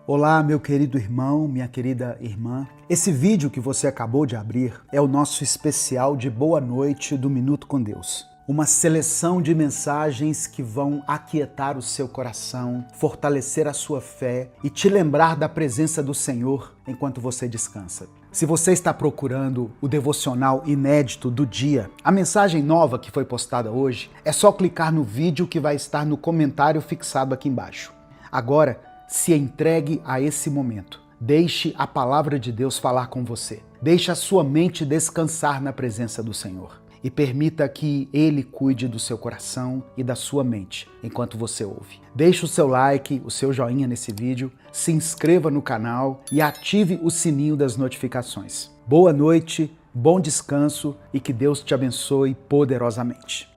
Olá, meu querido irmão, minha querida irmã. Esse vídeo que você acabou de abrir é o nosso especial de Boa Noite do Minuto com Deus. Uma seleção de mensagens que vão aquietar o seu coração, fortalecer a sua fé e te lembrar da presença do Senhor enquanto você descansa. Se você está procurando o devocional inédito do dia, a mensagem nova que foi postada hoje, é só clicar no vídeo que vai estar no comentário fixado aqui embaixo. Agora, se entregue a esse momento. Deixe a palavra de Deus falar com você. Deixe a sua mente descansar na presença do Senhor. E permita que Ele cuide do seu coração e da sua mente enquanto você ouve. Deixe o seu like, o seu joinha nesse vídeo, se inscreva no canal e ative o sininho das notificações. Boa noite, bom descanso e que Deus te abençoe poderosamente.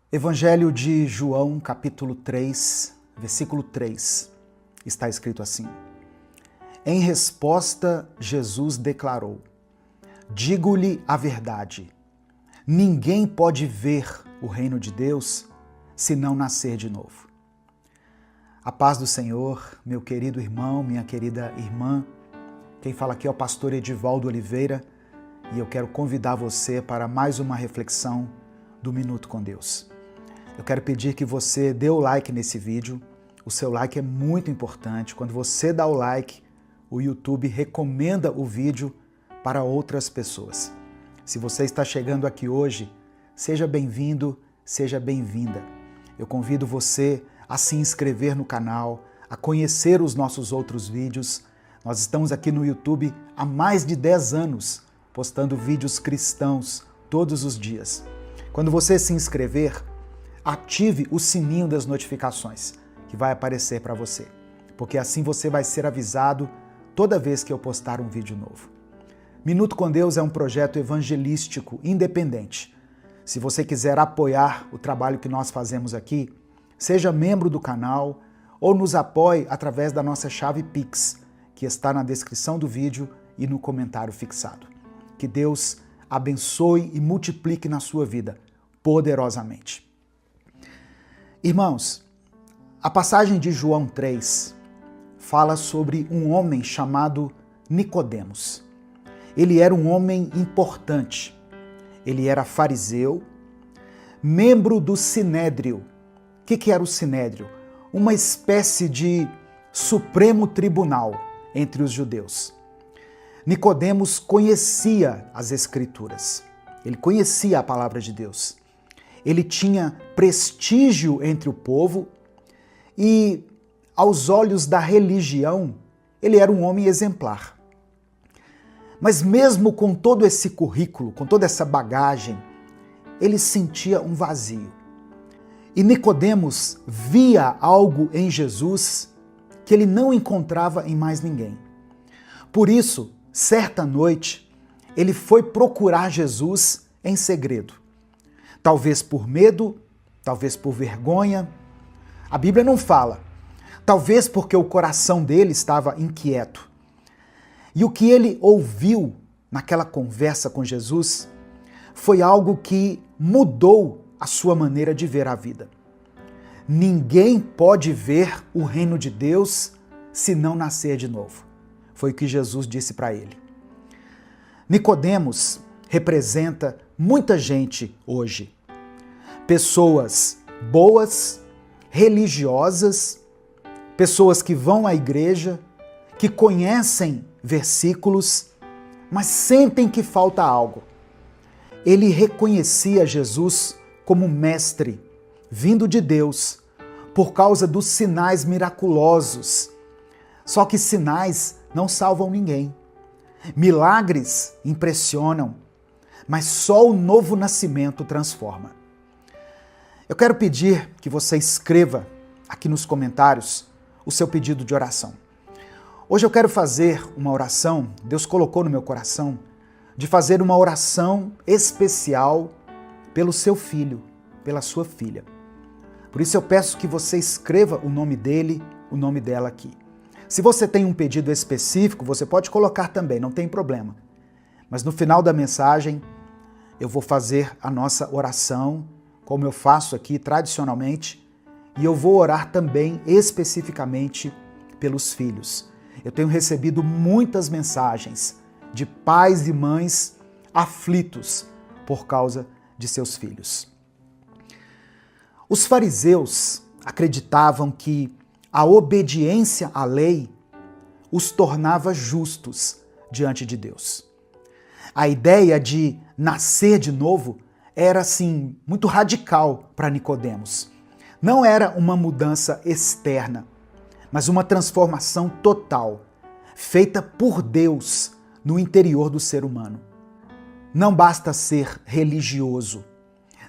Evangelho de João, capítulo 3, versículo 3, está escrito assim: Em resposta, Jesus declarou: Digo-lhe a verdade, ninguém pode ver o reino de Deus se não nascer de novo. A paz do Senhor, meu querido irmão, minha querida irmã. Quem fala aqui é o pastor Edivaldo Oliveira e eu quero convidar você para mais uma reflexão do Minuto com Deus. Eu quero pedir que você dê o like nesse vídeo. O seu like é muito importante. Quando você dá o like, o YouTube recomenda o vídeo para outras pessoas. Se você está chegando aqui hoje, seja bem-vindo, seja bem-vinda. Eu convido você a se inscrever no canal, a conhecer os nossos outros vídeos. Nós estamos aqui no YouTube há mais de 10 anos, postando vídeos cristãos todos os dias. Quando você se inscrever, ative o sininho das notificações, que vai aparecer para você, porque assim você vai ser avisado toda vez que eu postar um vídeo novo. Minuto com Deus é um projeto evangelístico independente. Se você quiser apoiar o trabalho que nós fazemos aqui, seja membro do canal ou nos apoie através da nossa chave Pix, que está na descrição do vídeo e no comentário fixado. Que Deus abençoe e multiplique na sua vida poderosamente. Irmãos, a passagem de João 3 fala sobre um homem chamado Nicodemos. Ele era um homem importante. Ele era fariseu, membro do Sinédrio. O que era o Sinédrio? Uma espécie de supremo tribunal entre os judeus. Nicodemos conhecia as Escrituras. Ele conhecia a palavra de Deus. Ele tinha prestígio entre o povo e, aos olhos da religião, ele era um homem exemplar. Mas mesmo com todo esse currículo, com toda essa bagagem, ele sentia um vazio. E Nicodemos via algo em Jesus que ele não encontrava em mais ninguém. Por isso, certa noite, ele foi procurar Jesus em segredo. Talvez por medo, talvez por vergonha. A Bíblia não fala. Talvez porque o coração dele estava inquieto. E o que ele ouviu naquela conversa com Jesus foi algo que mudou a sua maneira de ver a vida. Ninguém pode ver o reino de Deus se não nascer de novo. Foi o que Jesus disse para ele. Nicodemos representa muita gente hoje. Pessoas boas, religiosas, pessoas que vão à igreja, que conhecem versículos, mas sentem que falta algo. Ele reconhecia Jesus como mestre, vindo de Deus, por causa dos sinais miraculosos. Só que sinais não salvam ninguém. Milagres impressionam, mas só o novo nascimento transforma. Eu quero pedir que você escreva aqui nos comentários o seu pedido de oração. Hoje eu quero fazer uma oração, Deus colocou no meu coração, de fazer uma oração especial pelo seu filho, pela sua filha. Por isso eu peço que você escreva o nome dele, o nome dela aqui. Se você tem um pedido específico, você pode colocar também, não tem problema. Mas no final da mensagem, eu vou fazer a nossa oração, como eu faço aqui tradicionalmente, e eu vou orar também especificamente pelos filhos. Eu tenho recebido muitas mensagens de pais e mães aflitos por causa de seus filhos. Os fariseus acreditavam que a obediência à lei os tornava justos diante de Deus. A ideia de nascer de novo era, assim, muito radical para Nicodemos. Não era uma mudança externa, mas uma transformação total, feita por Deus no interior do ser humano. Não basta ser religioso.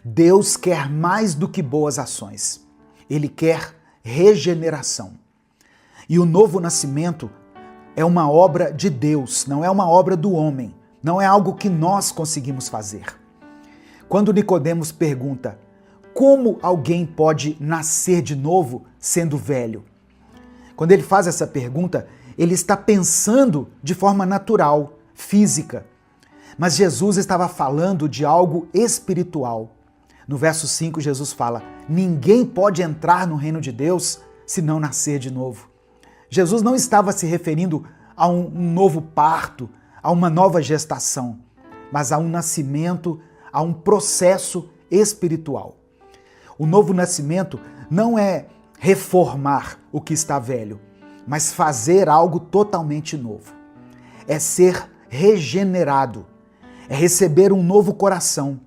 Deus quer mais do que boas ações. Ele quer regeneração. E o novo nascimento é uma obra de Deus, não é uma obra do homem, não é algo que nós conseguimos fazer. Quando Nicodemos pergunta: como alguém pode nascer de novo sendo velho? Quando ele faz essa pergunta, ele está pensando de forma natural, física. Mas Jesus estava falando de algo espiritual. No verso 5, Jesus fala: ninguém pode entrar no reino de Deus se não nascer de novo. Jesus não estava se referindo a um novo parto, a uma nova gestação, mas a um nascimento, a um processo espiritual. O novo nascimento não é reformar o que está velho, mas fazer algo totalmente novo. É ser regenerado, é receber um novo coração.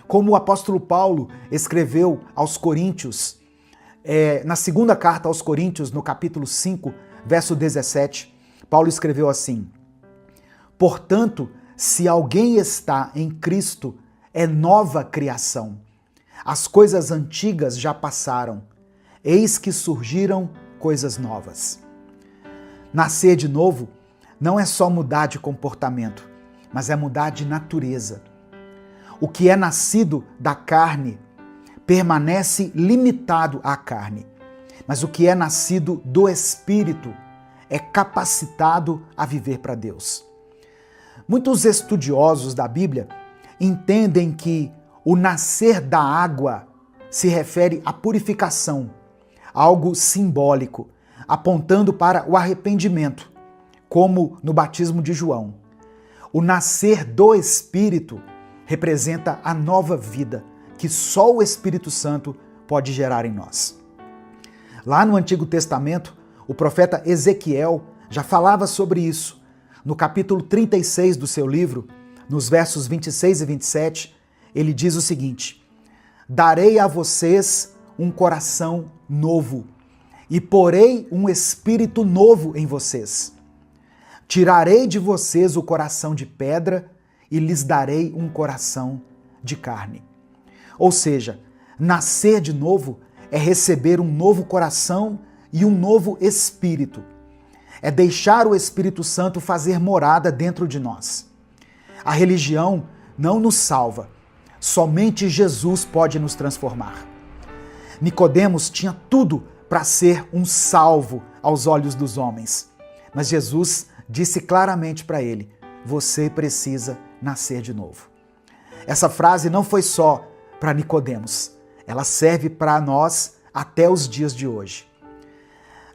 Como o apóstolo Paulo escreveu aos Coríntios, na segunda carta aos Coríntios, no capítulo 5, verso 17, Paulo escreveu assim: portanto, se alguém está em Cristo, é nova criação. As coisas antigas já passaram, eis que surgiram coisas novas. Nascer de novo não é só mudar de comportamento, mas é mudar de natureza. O que é nascido da carne permanece limitado à carne, mas o que é nascido do Espírito é capacitado a viver para Deus. Muitos estudiosos da Bíblia entendem que o nascer da água se refere à purificação, algo simbólico, apontando para o arrependimento, como no batismo de João. O nascer do Espírito representa a nova vida que só o Espírito Santo pode gerar em nós. Lá no Antigo Testamento, o profeta Ezequiel já falava sobre isso. No capítulo 36 do seu livro, nos versos 26 e 27, ele diz o seguinte: darei a vocês um coração novo e porei um espírito novo em vocês. Tirarei de vocês o coração de pedra e lhes darei um coração de carne. Ou seja, nascer de novo é receber um novo coração e um novo espírito. É deixar o Espírito Santo fazer morada dentro de nós. A religião não nos salva. Somente Jesus pode nos transformar. Nicodemos tinha tudo para ser um salvo aos olhos dos homens. Mas Jesus disse claramente para ele: você precisa nascer de novo. Essa frase não foi só para Nicodemos. Ela serve para nós até os dias de hoje.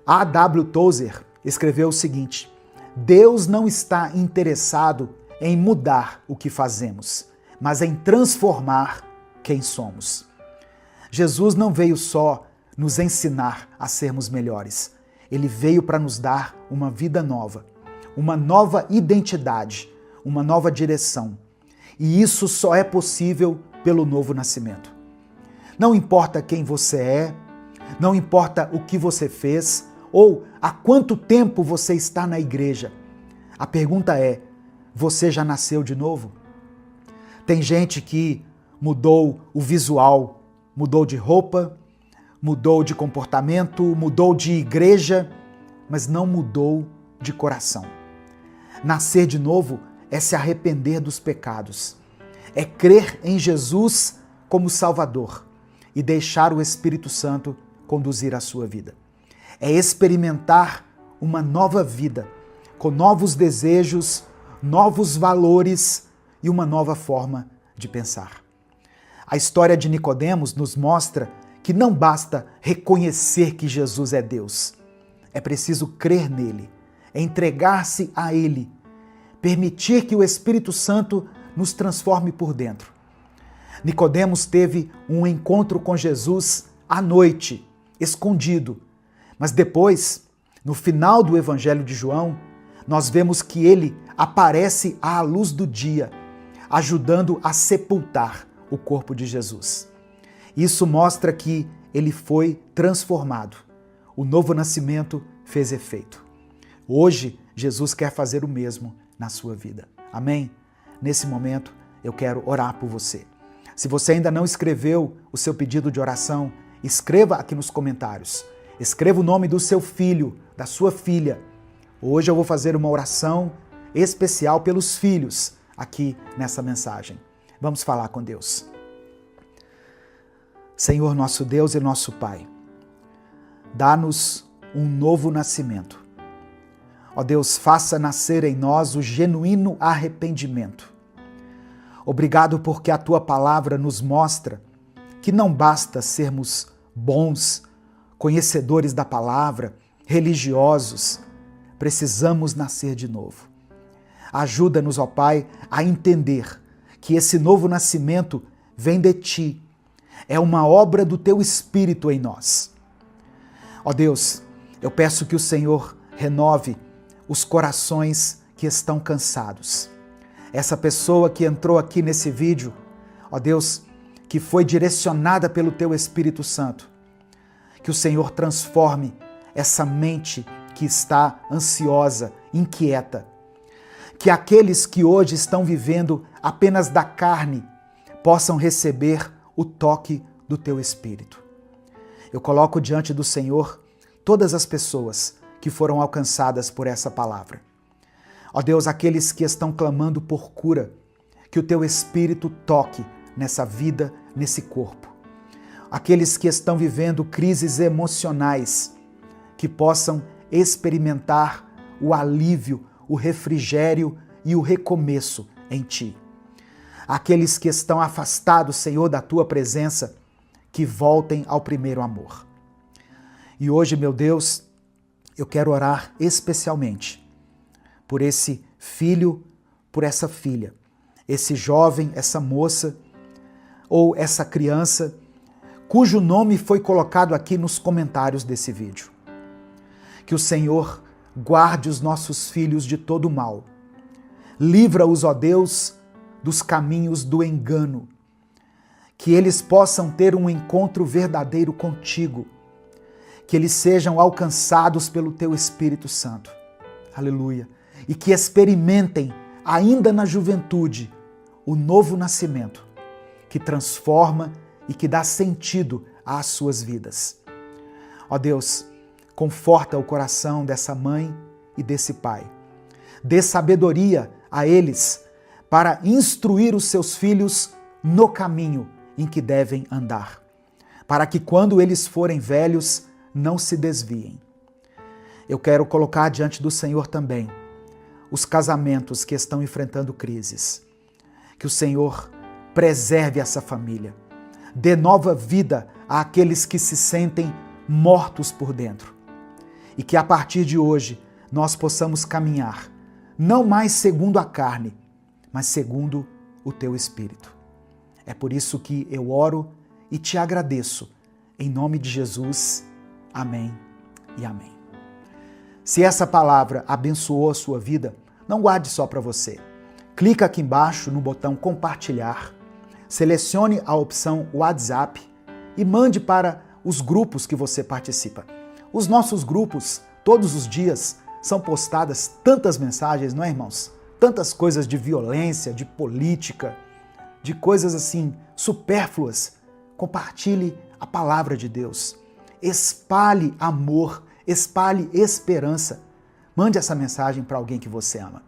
A.W. Tozer escreveu o seguinte: Deus não está interessado em mudar o que fazemos, mas em transformar quem somos. Jesus não veio só nos ensinar a sermos melhores. Ele veio para nos dar uma vida nova, uma nova identidade, uma nova direção. E isso só é possível pelo novo nascimento. Não importa quem você é, não importa o que você fez ou há quanto tempo você está na igreja. A pergunta é: você já nasceu de novo? Tem gente que mudou o visual, mudou de roupa, mudou de comportamento, mudou de igreja, mas não mudou de coração. Nascer de novo é se arrepender dos pecados, é crer em Jesus como Salvador e deixar o Espírito Santo conduzir a sua vida. É experimentar uma nova vida, com novos desejos, novos valores e uma nova forma de pensar. A história de Nicodemos nos mostra que não basta reconhecer que Jesus é Deus. é preciso crer nele, entregar-se a ele, permitir que o Espírito Santo nos transforme por dentro. Nicodemos teve um encontro com Jesus à noite, escondido, mas depois, no final do Evangelho de João, nós vemos que ele aparece à luz do dia, ajudando a sepultar o corpo de Jesus. Isso mostra que ele foi transformado. O novo nascimento fez efeito. Hoje, Jesus quer fazer o mesmo na sua vida. Amém? Nesse momento, eu quero orar por você. Se você ainda não escreveu o seu pedido de oração, escreva aqui nos comentários. Escreva o nome do seu filho, da sua filha. Hoje eu vou fazer uma oração especial pelos filhos aqui nessa mensagem. Vamos falar com Deus. Senhor, nosso Deus e nosso Pai, dá-nos um novo nascimento. Ó Deus, faça nascer em nós o genuíno arrependimento. Obrigado porque a Tua palavra nos mostra que não basta sermos bons, conhecedores da palavra, religiosos, precisamos nascer de novo. Ajuda-nos, ó Pai, a entender que esse novo nascimento vem de Ti, é uma obra do Teu Espírito em nós. Ó Deus, eu peço que o Senhor renove os corações que estão cansados. Essa pessoa que entrou aqui nesse vídeo, ó Deus, que foi direcionada pelo Teu Espírito Santo, que o Senhor transforme essa mente que está ansiosa, inquieta. Que aqueles que hoje estão vivendo apenas da carne possam receber o toque do Teu Espírito. Eu coloco diante do Senhor todas as pessoas que foram alcançadas por essa palavra. Ó Deus, aqueles que estão clamando por cura, que o Teu Espírito toque nessa vida, nesse corpo. Aqueles que estão vivendo crises emocionais, que possam experimentar o alívio, o refrigério e o recomeço em Ti. Aqueles que estão afastados, Senhor, da Tua presença, que voltem ao primeiro amor. E hoje, meu Deus, eu quero orar especialmente por esse filho, por essa filha, esse jovem, essa moça ou essa criança cujo nome foi colocado aqui nos comentários desse vídeo. Que o Senhor guarde os nossos filhos de todo o mal. Livra-os, ó Deus, dos caminhos do engano. Que eles possam ter um encontro verdadeiro contigo. Que eles sejam alcançados pelo Teu Espírito Santo. Aleluia. E que experimentem, ainda na juventude, o novo nascimento, que transforma e que dá sentido às suas vidas. Ó Deus, conforta o coração dessa mãe e desse pai. Dê sabedoria a eles para instruir os seus filhos no caminho em que devem andar, para que quando eles forem velhos não se desviem. Eu quero colocar diante do Senhor também os casamentos que estão enfrentando crises. Que o Senhor preserve essa família, dê nova vida àqueles que se sentem mortos por dentro. E que a partir de hoje nós possamos caminhar, não mais segundo a carne, mas segundo o Teu Espírito. É por isso que eu oro e te agradeço. Em nome de Jesus, amém e amém. Se essa palavra abençoou a sua vida, não guarde só para você. Clica aqui embaixo no botão compartilhar, selecione a opção WhatsApp e mande para os grupos que você participa. Os nossos grupos, todos os dias, são postadas tantas mensagens, não é, irmãos? Tantas coisas de violência, de política, de coisas assim supérfluas. Compartilhe a palavra de Deus. Espalhe amor, espalhe esperança. Mande essa mensagem para alguém que você ama.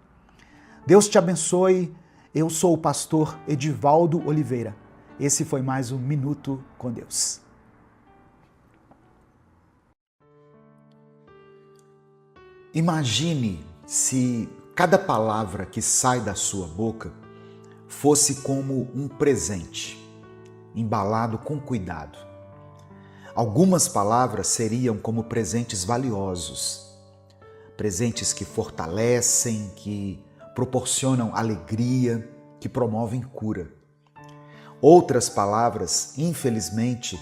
Deus te abençoe. Eu sou o pastor Edivaldo Oliveira. Esse foi mais um Minuto com Deus. Imagine se cada palavra que sai da sua boca fosse como um presente, embalado com cuidado. Algumas palavras seriam como presentes valiosos, presentes que fortalecem, que proporcionam alegria, que promovem cura. Outras palavras, infelizmente,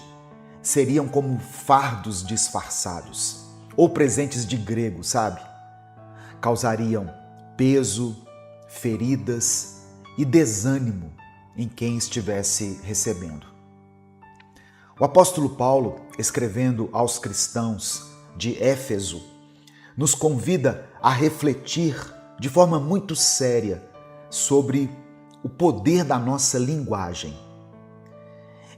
seriam como fardos disfarçados, ou presentes de grego, sabe? Causariam peso, feridas e desânimo em quem estivesse recebendo. O apóstolo Paulo, escrevendo aos cristãos de Éfeso, nos convida a refletir de forma muito séria sobre o poder da nossa linguagem.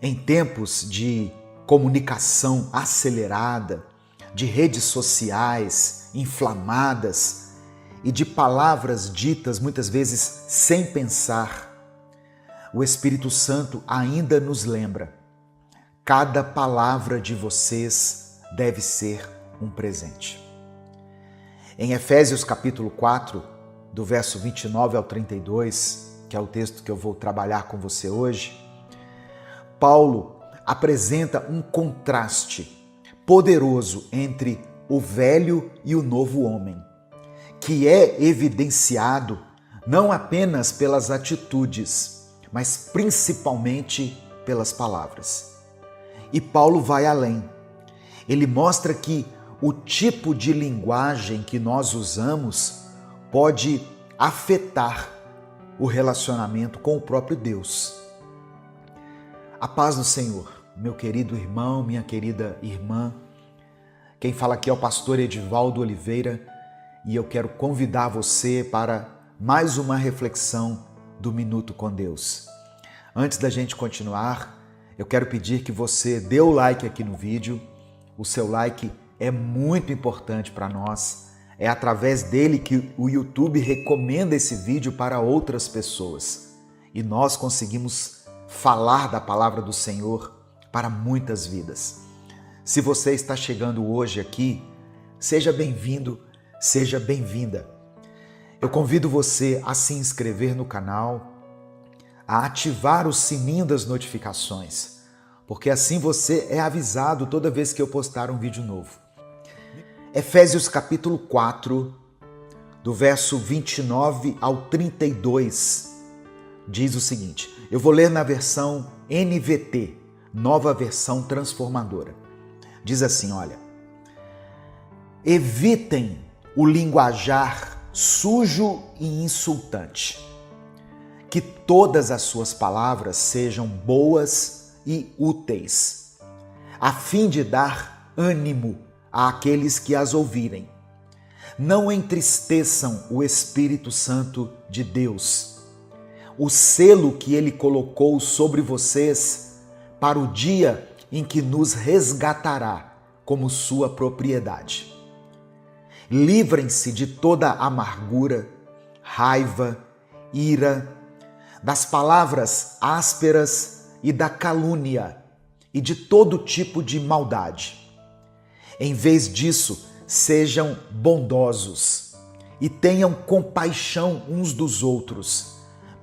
Em tempos de comunicação acelerada, de redes sociais inflamadas e de palavras ditas muitas vezes sem pensar, o Espírito Santo ainda nos lembra: cada palavra de vocês deve ser um presente. Em Efésios capítulo 4, do verso 29 ao 32, que é o texto que eu vou trabalhar com você hoje, Paulo apresenta um contraste poderoso entre o velho e o novo homem, que é evidenciado não apenas pelas atitudes, mas principalmente pelas palavras. E Paulo vai além. Ele mostra que o tipo de linguagem que nós usamos pode afetar o relacionamento com o próprio Deus. A paz do Senhor, meu querido irmão, minha querida irmã. Quem fala aqui é o pastor Edivaldo Oliveira e eu quero convidar você para mais uma reflexão do Minuto com Deus. Antes da gente continuar, eu quero pedir que você dê o like aqui no vídeo. O seu like é muito importante para nós. É através dele que o YouTube recomenda esse vídeo para outras pessoas. E nós conseguimos falar da palavra do Senhor para muitas vidas. Se você está chegando hoje aqui, seja bem-vindo, seja bem-vinda. Eu convido você a se inscrever no canal, a ativar o sininho das notificações, porque assim você é avisado toda vez que eu postar um vídeo novo. Efésios capítulo 4, do verso 29 ao 32, diz o seguinte, eu vou ler na versão NVT, Nova Versão Transformadora. Diz assim, olha, evitem o linguajar sujo e insultante, que todas as suas palavras sejam boas e úteis, a fim de dar ânimo àqueles que as ouvirem. Não entristeçam o Espírito Santo de Deus, o selo que ele colocou sobre vocês para o dia em que nos resgatará como sua propriedade. Livrem-se de toda amargura, raiva, ira, das palavras ásperas e da calúnia e de todo tipo de maldade. Em vez disso, sejam bondosos e tenham compaixão uns dos outros,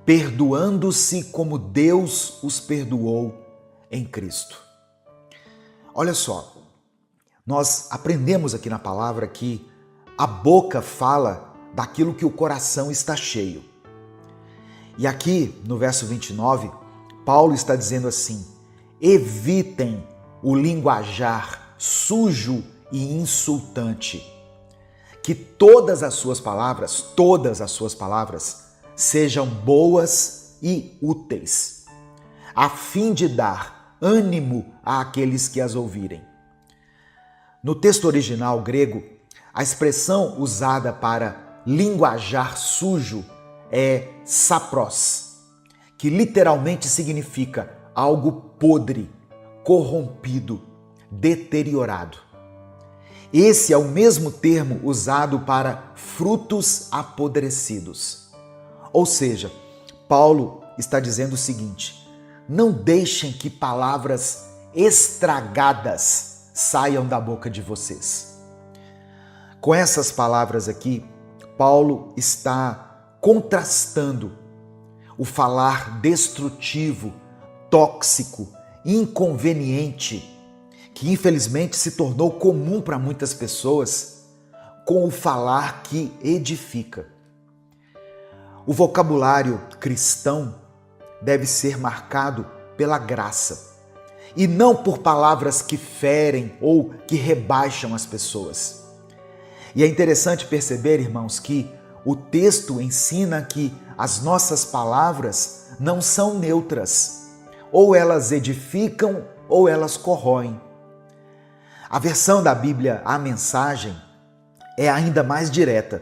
perdoando-se como Deus os perdoou em Cristo. Olha só, nós aprendemos aqui na palavra que a boca fala daquilo que o coração está cheio. E aqui no verso 29, Paulo está dizendo assim, evitem o linguajar sujo e insultante, que todas as suas palavras sejam boas e úteis, a fim de dar ânimo àqueles que as ouvirem. No texto original grego, a expressão usada para linguajar sujo é sapros, que literalmente significa algo podre, corrompido, deteriorado. Esse é o mesmo termo usado para frutos apodrecidos. Ou seja, Paulo está dizendo o seguinte, não deixem que palavras estragadas saiam da boca de vocês. Com essas palavras aqui, Paulo está contrastando o falar destrutivo, tóxico, inconveniente que infelizmente se tornou comum para muitas pessoas, com o falar que edifica. O vocabulário cristão deve ser marcado pela graça e não por palavras que ferem ou que rebaixam as pessoas. E é interessante perceber, irmãos, que o texto ensina que as nossas palavras não são neutras, ou elas edificam ou elas corroem. A versão da Bíblia, a Mensagem, é ainda mais direta.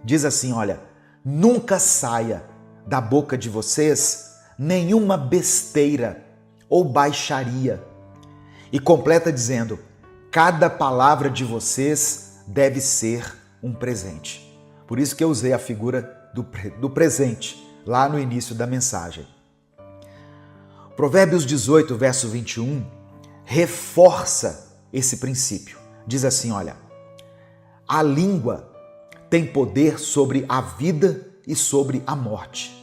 Diz assim, olha, nunca saia da boca de vocês nenhuma besteira ou baixaria. E completa dizendo, cada palavra de vocês deve ser um presente. Por isso que eu usei a figura do presente lá no início da mensagem. Provérbios 18, verso 21, reforça esse princípio. Diz assim, olha, a língua tem poder sobre a vida e sobre a morte.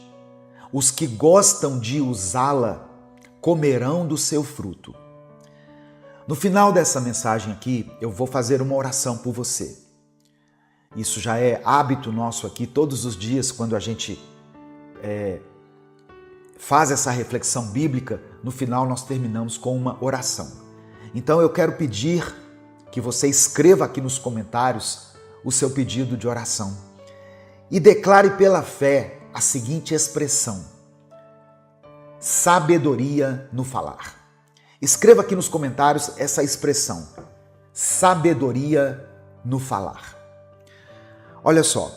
Os que gostam de usá-la comerão do seu fruto. No final dessa mensagem aqui, eu vou fazer uma oração por você. Isso já é hábito nosso aqui, todos os dias, quando a gente faz essa reflexão bíblica, no final nós terminamos com uma oração. Então eu quero pedir que você escreva aqui nos comentários o seu pedido de oração e declare pela fé a seguinte expressão: sabedoria no falar. Escreva aqui nos comentários essa expressão, sabedoria no falar. Olha só,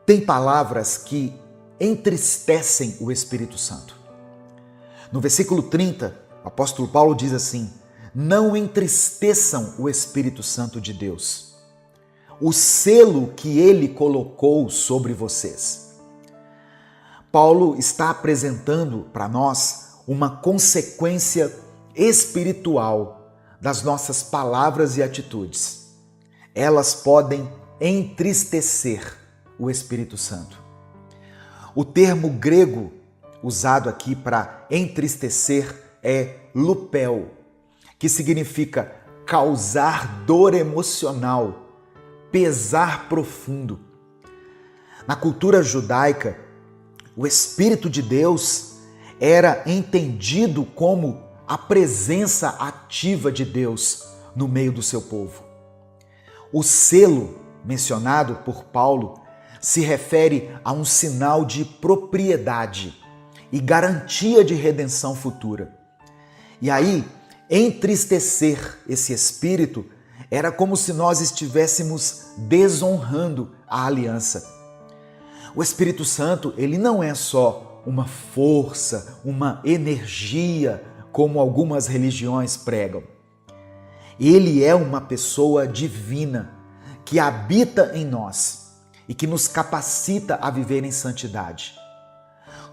tem palavras que entristecem o Espírito Santo. No versículo 30, o apóstolo Paulo diz assim, não entristeçam o Espírito Santo de Deus, o selo que ele colocou sobre vocês. Paulo está apresentando para nós uma consequência espiritual das nossas palavras e atitudes. Elas podem entristecer o Espírito Santo. O termo grego usado aqui para entristecer é lupel, que significa causar dor emocional, pesar profundo. Na cultura judaica, o Espírito de Deus era entendido como a presença ativa de Deus no meio do seu povo. O selo mencionado por Paulo se refere a um sinal de propriedade e garantia de redenção futura. E aí, entristecer esse espírito era como se nós estivéssemos desonrando a aliança. O Espírito Santo, ele não é só uma força, uma energia, como algumas religiões pregam. Ele é uma pessoa divina que habita em nós e que nos capacita a viver em santidade.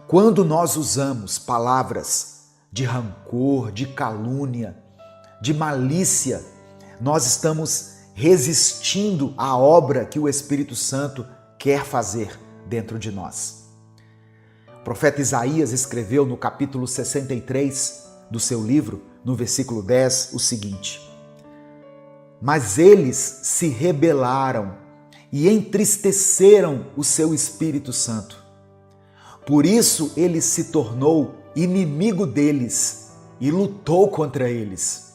Quando nós usamos palavras de rancor, de calúnia, de malícia, nós estamos resistindo à obra que o Espírito Santo quer fazer dentro de nós. O profeta Isaías escreveu no capítulo 63 do seu livro, no versículo 10, o seguinte: mas eles se rebelaram e entristeceram o seu Espírito Santo. Por isso ele se tornou inimigo deles e lutou contra eles.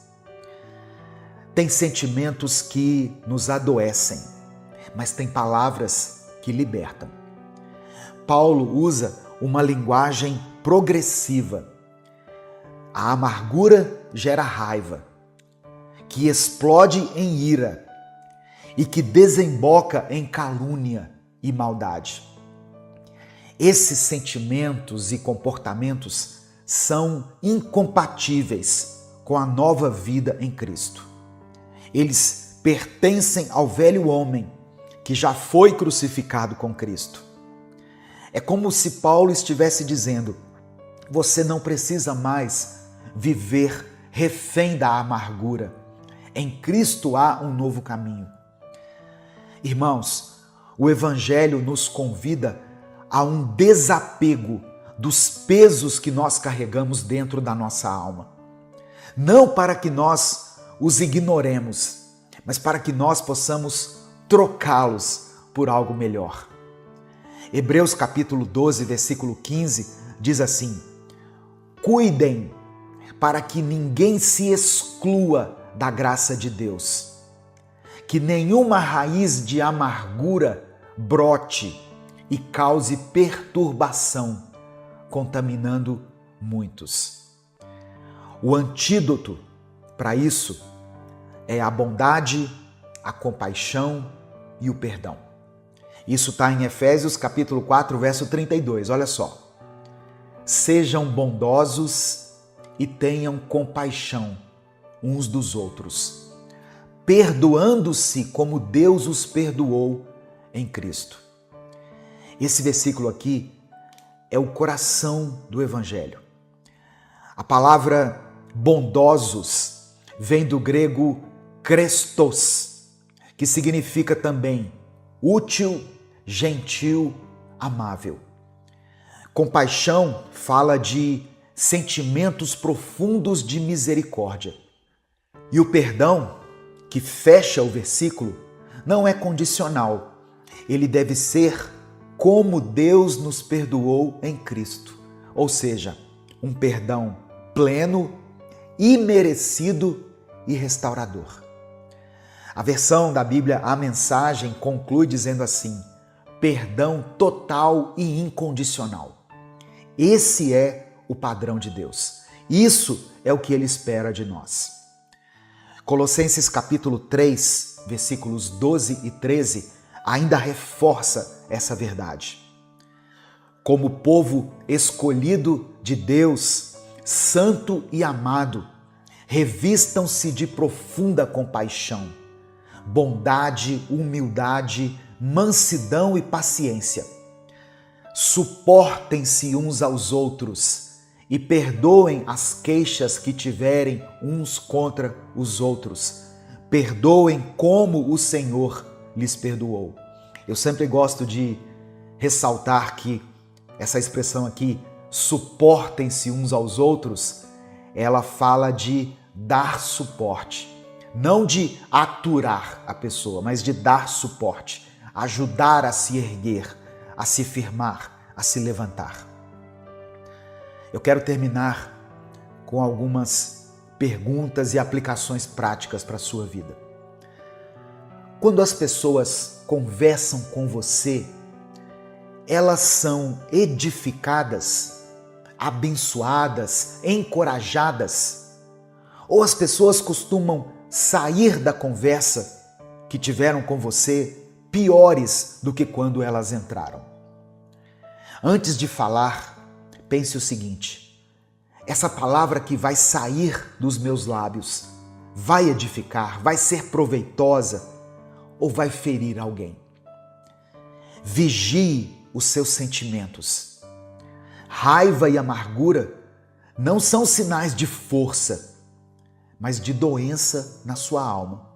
Tem sentimentos que nos adoecem, mas tem palavras que libertam. Paulo usa uma linguagem progressiva. A amargura gera raiva, que explode em ira e que desemboca em calúnia e maldade. Esses sentimentos e comportamentos são incompatíveis com a nova vida em Cristo. Eles pertencem ao velho homem que já foi crucificado com Cristo. É como se Paulo estivesse dizendo: você não precisa mais viver refém da amargura. Em Cristo há um novo caminho. Irmãos, o Evangelho nos convida a um desapego dos pesos que nós carregamos dentro da nossa alma. não para que nós os ignoremos, mas para que nós possamos trocá-los por algo melhor. Hebreus capítulo 12, versículo 15 diz assim: cuidem para que ninguém se exclua da graça de Deus, que nenhuma raiz de amargura brote e cause perturbação, contaminando muitos. O antídoto para isso é a bondade, a compaixão e o perdão. Isso está em Efésios capítulo 4, verso 32. Olha só. Sejam bondosos e tenham compaixão uns dos outros, perdoando-se como Deus os perdoou em Cristo. Esse versículo aqui é o coração do Evangelho. A palavra bondosos vem do grego krestos, que significa também útil, gentil, amável. Compaixão fala de sentimentos profundos de misericórdia. E o perdão, que fecha o versículo, não é condicional. Ele deve ser como Deus nos perdoou em Cristo. Ou seja, um perdão pleno, imerecido e restaurador. A versão da Bíblia, a Mensagem, conclui dizendo assim: perdão total e incondicional. Esse é o padrão de Deus. Isso é o que Ele espera de nós. Colossenses capítulo 3, versículos 12 e 13, ainda reforça essa verdade. Como povo escolhido de Deus, santo e amado, revistam-se de profunda compaixão, bondade, humildade, mansidão e paciência. Suportem-se uns aos outros e perdoem as queixas que tiverem uns contra os outros. Perdoem como o Senhor lhes perdoou. Eu sempre gosto de ressaltar que essa expressão aqui, suportem-se uns aos outros, ela fala de dar suporte. Não de aturar a pessoa, mas de dar suporte, ajudar a se erguer, a se firmar, a se levantar. Eu quero terminar com algumas perguntas e aplicações práticas para a sua vida. Quando as pessoas conversam com você, elas são edificadas, abençoadas, encorajadas? Ou as pessoas costumam sair da conversa que tiveram com você piores do que quando elas entraram? Antes de falar, pense o seguinte: essa palavra que vai sair dos meus lábios vai edificar, vai ser proveitosa ou vai ferir alguém? Vigie os seus sentimentos. Raiva e amargura não são sinais de força, mas de doença na sua alma.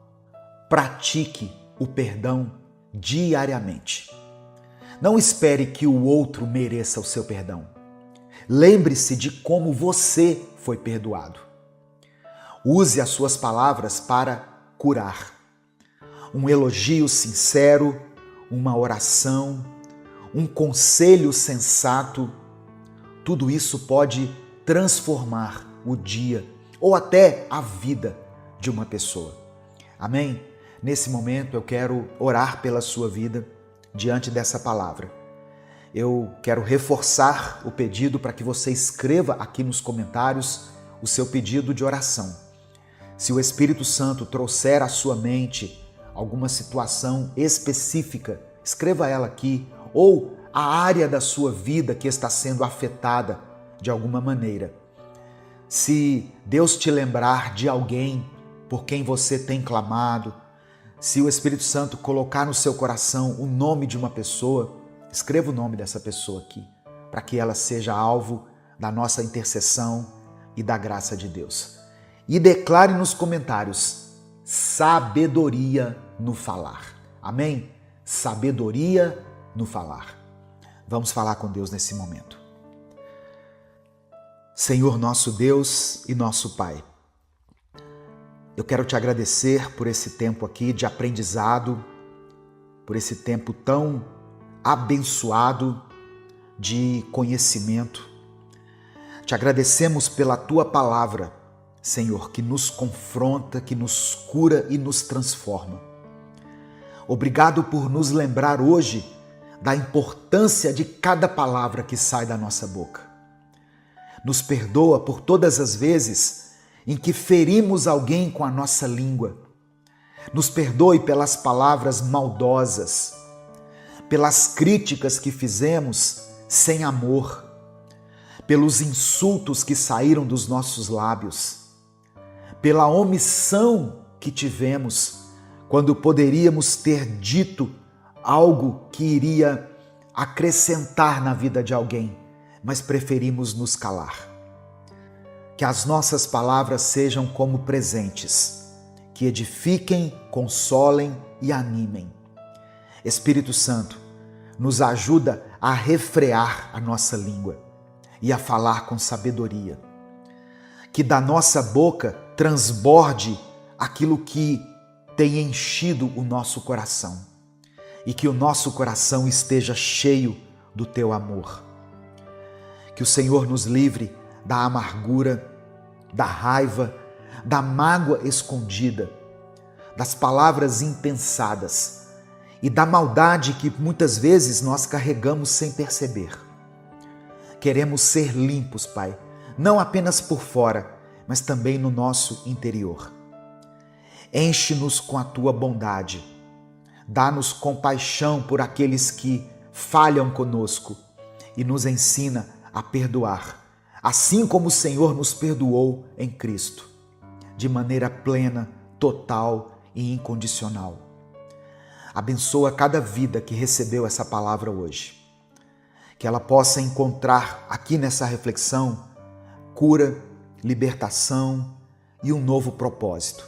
Pratique o perdão diariamente. Não espere que o outro mereça o seu perdão. Lembre-se de como você foi perdoado. Use as suas palavras para curar. Um elogio sincero, uma oração, um conselho sensato, tudo isso pode transformar o dia ou até a vida de uma pessoa. Amém? Nesse momento eu quero orar pela sua vida diante dessa palavra. Eu quero reforçar o pedido para que você escreva aqui nos comentários o seu pedido de oração. Se o Espírito Santo trouxer à sua mente alguma situação específica, escreva ela aqui, ou a área da sua vida que está sendo afetada de alguma maneira. Se Deus te lembrar de alguém por quem você tem clamado, se o Espírito Santo colocar no seu coração o nome de uma pessoa, escreva o nome dessa pessoa aqui, para que ela seja alvo da nossa intercessão e da graça de Deus. E declare nos comentários: sabedoria no falar. Amém? Sabedoria no falar. Vamos falar com Deus nesse momento. Senhor nosso Deus e nosso Pai, Eu quero te agradecer por esse tempo aqui de aprendizado, por esse tempo tão abençoado de conhecimento. Te agradecemos pela tua palavra, Senhor, que nos confronta, que nos cura e nos transforma. Obrigado por nos lembrar hoje da importância de cada palavra que sai da nossa boca. Nos perdoa por todas as vezes em que ferimos alguém com a nossa língua. Nos perdoe pelas palavras maldosas, pelas críticas que fizemos sem amor, pelos insultos que saíram dos nossos lábios, pela omissão que tivemos quando poderíamos ter dito algo que iria acrescentar na vida de alguém, mas preferimos nos calar. Que as nossas palavras sejam como presentes, que edifiquem, consolem e animem. Espírito Santo, nos ajuda a refrear a nossa língua e a falar com sabedoria. Que da nossa boca transborde aquilo que tem enchido o nosso coração e que o nosso coração esteja cheio do teu amor. Que o Senhor nos livre da amargura, da raiva, da mágoa escondida, das palavras impensadas e da maldade que muitas vezes nós carregamos sem perceber. Queremos ser limpos, Pai, não apenas por fora, mas também no nosso interior. Enche-nos com a tua bondade. Dá-nos compaixão por aqueles que falham conosco e nos ensina a perdoar, assim como o Senhor nos perdoou em Cristo, de maneira plena, total e incondicional. Abençoa cada vida que recebeu essa palavra hoje. Que ela possa encontrar aqui nessa reflexão cura, libertação e um novo propósito.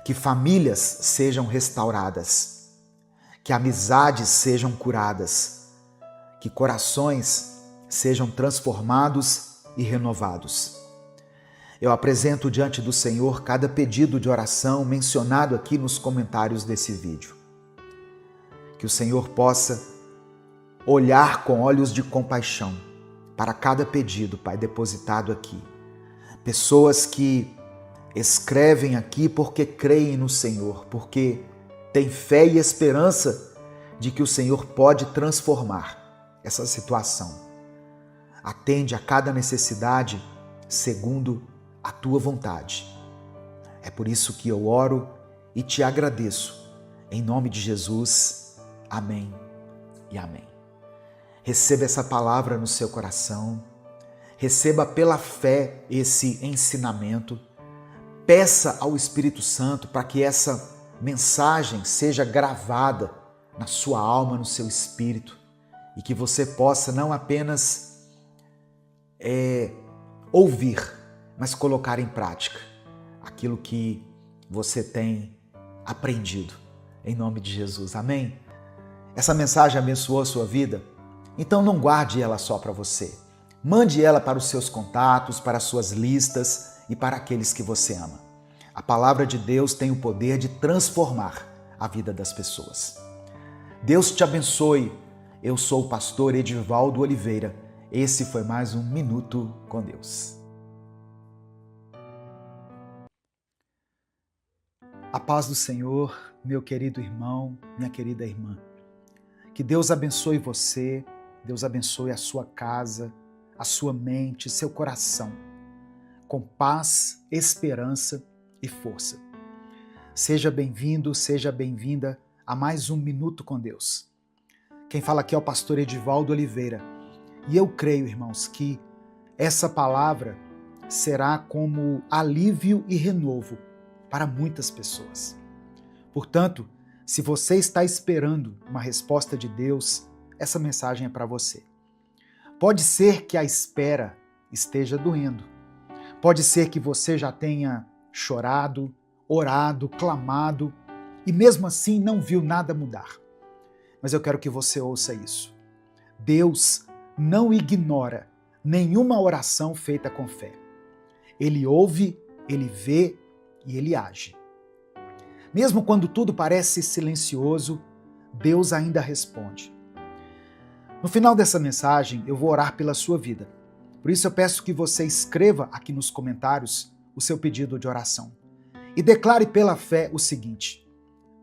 Que famílias sejam restauradas, que amizades sejam curadas, que corações sejam transformados e renovados. Eu apresento diante do Senhor cada pedido de oração mencionado aqui nos comentários desse vídeo. Que o Senhor possa olhar com olhos de compaixão para cada pedido, Pai, depositado aqui. Pessoas que escrevem aqui porque creem no Senhor, porque têm fé e esperança de que o Senhor pode transformar essa situação. Atende a cada necessidade segundo a tua vontade. É por isso que eu oro e te agradeço. Em nome de Jesus, amém e amém. Receba essa palavra no seu coração, receba pela fé esse ensinamento, peça ao Espírito Santo para que essa mensagem seja gravada na sua alma, no seu espírito, e que você possa não apenas ouvir, mas colocar em prática aquilo que você tem aprendido, em nome de Jesus, amém? Essa mensagem abençoou a sua vida? Então não guarde ela só para você. Mande ela para os seus contatos, para as suas listas e para aqueles que você ama. A palavra de Deus tem o poder de transformar a vida das pessoas. Deus te abençoe. Eu sou o pastor Edivaldo Oliveira. Esse foi mais um Minuto com Deus. A paz do Senhor, meu querido irmão, minha querida irmã. Que Deus abençoe você, Deus abençoe a sua casa, a sua mente, seu coração, com paz, esperança e força. Seja bem-vindo, seja bem-vinda a mais um Minuto com Deus. Quem fala aqui é o pastor Edivaldo Oliveira. E eu creio, irmãos, que essa palavra será como alívio e renovo para muitas pessoas. Portanto, se você está esperando uma resposta de Deus, essa mensagem é para você. Pode ser que a espera esteja doendo. Pode ser que você já tenha chorado, orado, clamado e mesmo assim não viu nada mudar. Mas eu quero que você ouça isso. Deus não ignora nenhuma oração feita com fé. Ele ouve, ele vê e ele age. Mesmo quando tudo parece silencioso, Deus ainda responde. No final dessa mensagem, eu vou orar pela sua vida. Por isso eu peço que você escreva aqui nos comentários o seu pedido de oração. E declare pela fé o seguinte: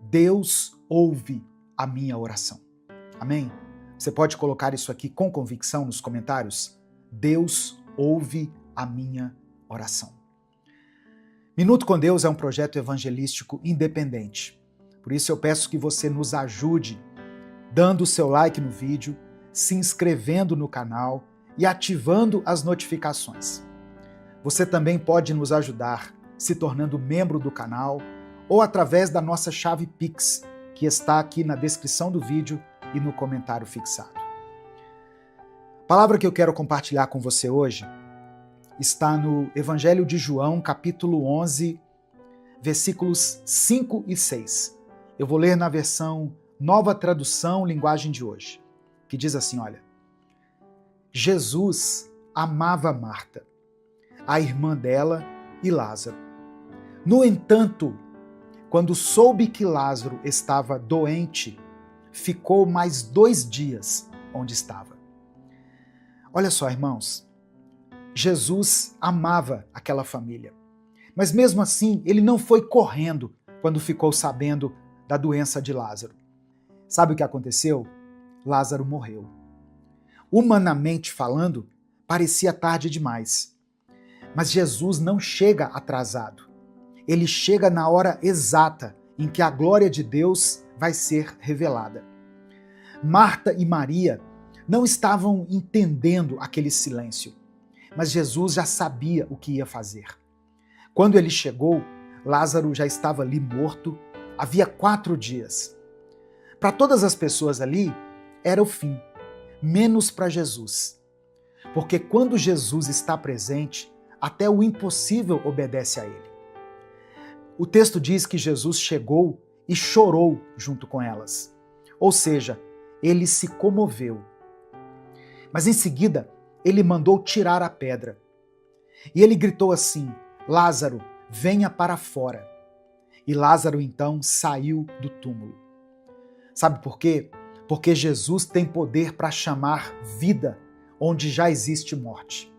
Deus ouve a minha oração. Amém? Você pode colocar isso aqui com convicção nos comentários? Deus ouve a minha oração. Minuto com Deus é um projeto evangelístico independente. Por isso eu peço que você nos ajude dando o seu like no vídeo, se inscrevendo no canal e ativando as notificações. Você também pode nos ajudar se tornando membro do canal ou através da nossa chave Pix, que está aqui na descrição do vídeo e no comentário fixado. A palavra que eu quero compartilhar com você hoje está no Evangelho de João, capítulo 11, versículos 5 e 6. Eu vou ler na versão Nova Tradução, linguagem de hoje, que diz assim, olha: Jesus amava Marta, a irmã dela e Lázaro. No entanto, quando soube que Lázaro estava doente, ficou mais 2 dias onde estava. Olha só, irmãos, Jesus amava aquela família, mas mesmo assim ele não foi correndo quando ficou sabendo da doença de Lázaro. Sabe o que aconteceu? Lázaro morreu. Humanamente falando, parecia tarde demais. Mas Jesus não chega atrasado. Ele chega na hora exata em que a glória de Deus vai ser revelada. Marta e Maria não estavam entendendo aquele silêncio, mas Jesus já sabia o que ia fazer. Quando ele chegou, Lázaro já estava ali morto, havia 4 dias. Para todas as pessoas ali, era o fim, menos para Jesus. Porque quando Jesus está presente, até o impossível obedece a ele. O texto diz que Jesus chegou e chorou junto com elas. Ou seja, ele se comoveu. Mas em seguida, ele mandou tirar a pedra. E ele gritou assim: Lázaro, venha para fora. E Lázaro então saiu do túmulo. Sabe por quê? Porque Jesus tem poder para chamar vida onde já existe morte,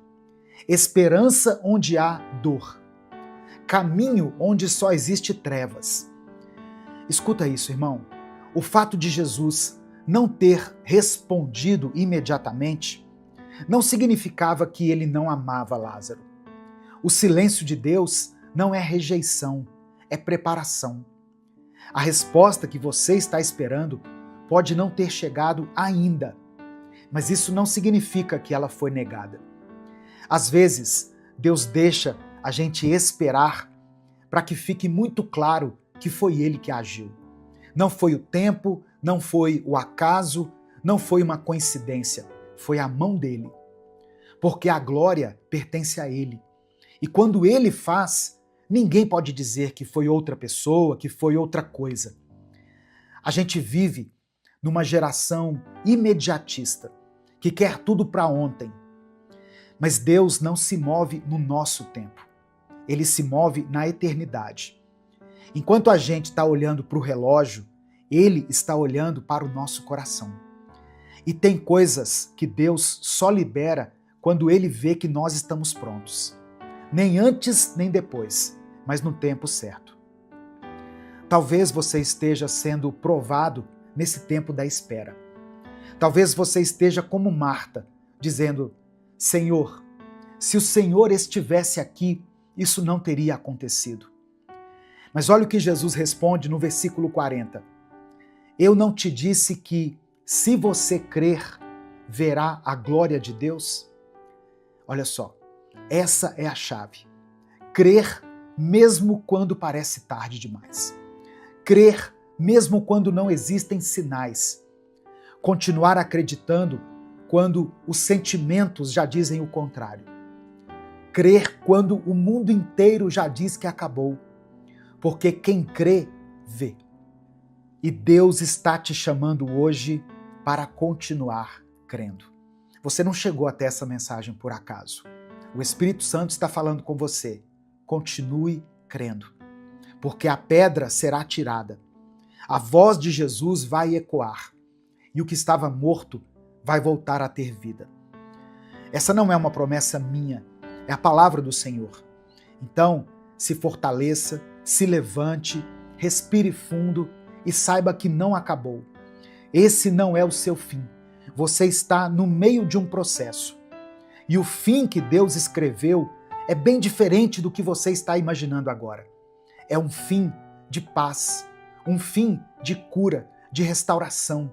esperança onde há dor, caminho onde só existe trevas. Escuta isso, irmão. O fato de Jesus não ter respondido imediatamente não significava que ele não amava Lázaro. O silêncio de Deus não é rejeição, é preparação. A resposta que você está esperando pode não ter chegado ainda, mas isso não significa que ela foi negada. Às vezes, Deus deixa a gente esperar para que fique muito claro que foi Ele que agiu. Não foi o tempo, não foi o acaso, não foi uma coincidência, foi a mão dele. Porque a glória pertence a Ele. E quando Ele faz, ninguém pode dizer que foi outra pessoa, que foi outra coisa. A gente vive numa geração imediatista, que quer tudo para ontem. Mas Deus não se move no nosso tempo. Ele se move na eternidade. Enquanto a gente está olhando para o relógio, Ele está olhando para o nosso coração. E tem coisas que Deus só libera quando Ele vê que nós estamos prontos. Nem antes, nem depois, mas no tempo certo. Talvez você esteja sendo provado nesse tempo da espera. Talvez você esteja como Marta, dizendo: Senhor, se o Senhor estivesse aqui, isso não teria acontecido. Mas olha o que Jesus responde no versículo 40. Eu não te disse que, se você crer, verá a glória de Deus? Olha só, essa é a chave. Crer mesmo quando parece tarde demais. Crer mesmo quando não existem sinais. Continuar acreditando quando os sentimentos já dizem o contrário. Crer quando o mundo inteiro já diz que acabou. Porque quem crê, vê. E Deus está te chamando hoje para continuar crendo. Você não chegou até essa mensagem por acaso. O Espírito Santo está falando com você. Continue crendo. porque a pedra será tirada. A voz de Jesus vai ecoar, e o que estava morto vai voltar a ter vida. Essa não é uma promessa minha, é a palavra do Senhor. Então, se fortaleça, se levante, respire fundo e saiba que não acabou. Esse não é o seu fim. Você está no meio de um processo. E o fim que Deus escreveu é bem diferente do que você está imaginando agora. É um fim de paz, um fim de cura, de restauração.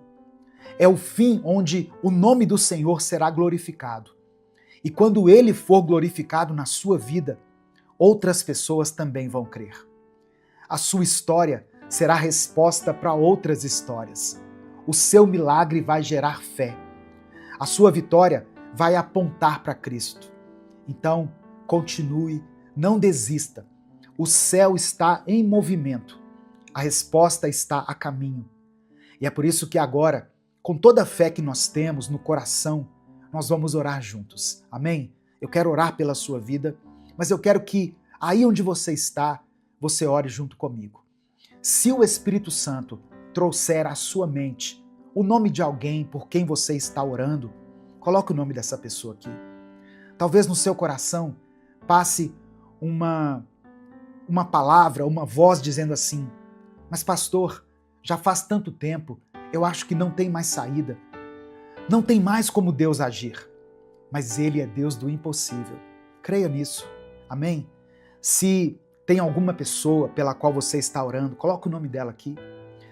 É o fim onde o nome do Senhor será glorificado. E quando ele for glorificado na sua vida, outras pessoas também vão crer. A sua história será resposta para outras histórias. O seu milagre vai gerar fé. A sua vitória vai apontar para Cristo. Então, continue, não desista. O céu está em movimento. A resposta está a caminho. E é por isso que agora, com toda a fé que nós temos no coração, nós vamos orar juntos. Amém? Eu quero orar pela sua vida, mas eu quero que aí onde você está, você ore junto comigo. Se o Espírito Santo trouxer à sua mente o nome de alguém por quem você está orando, coloque o nome dessa pessoa aqui. Talvez no seu coração passe uma palavra, uma voz dizendo assim: mas pastor, já faz tanto tempo, eu acho que não tem mais saída. Não tem mais como Deus agir. Mas Ele é Deus do impossível. Creia nisso. Amém? Se tem alguma pessoa pela qual você está orando, coloque o nome dela aqui.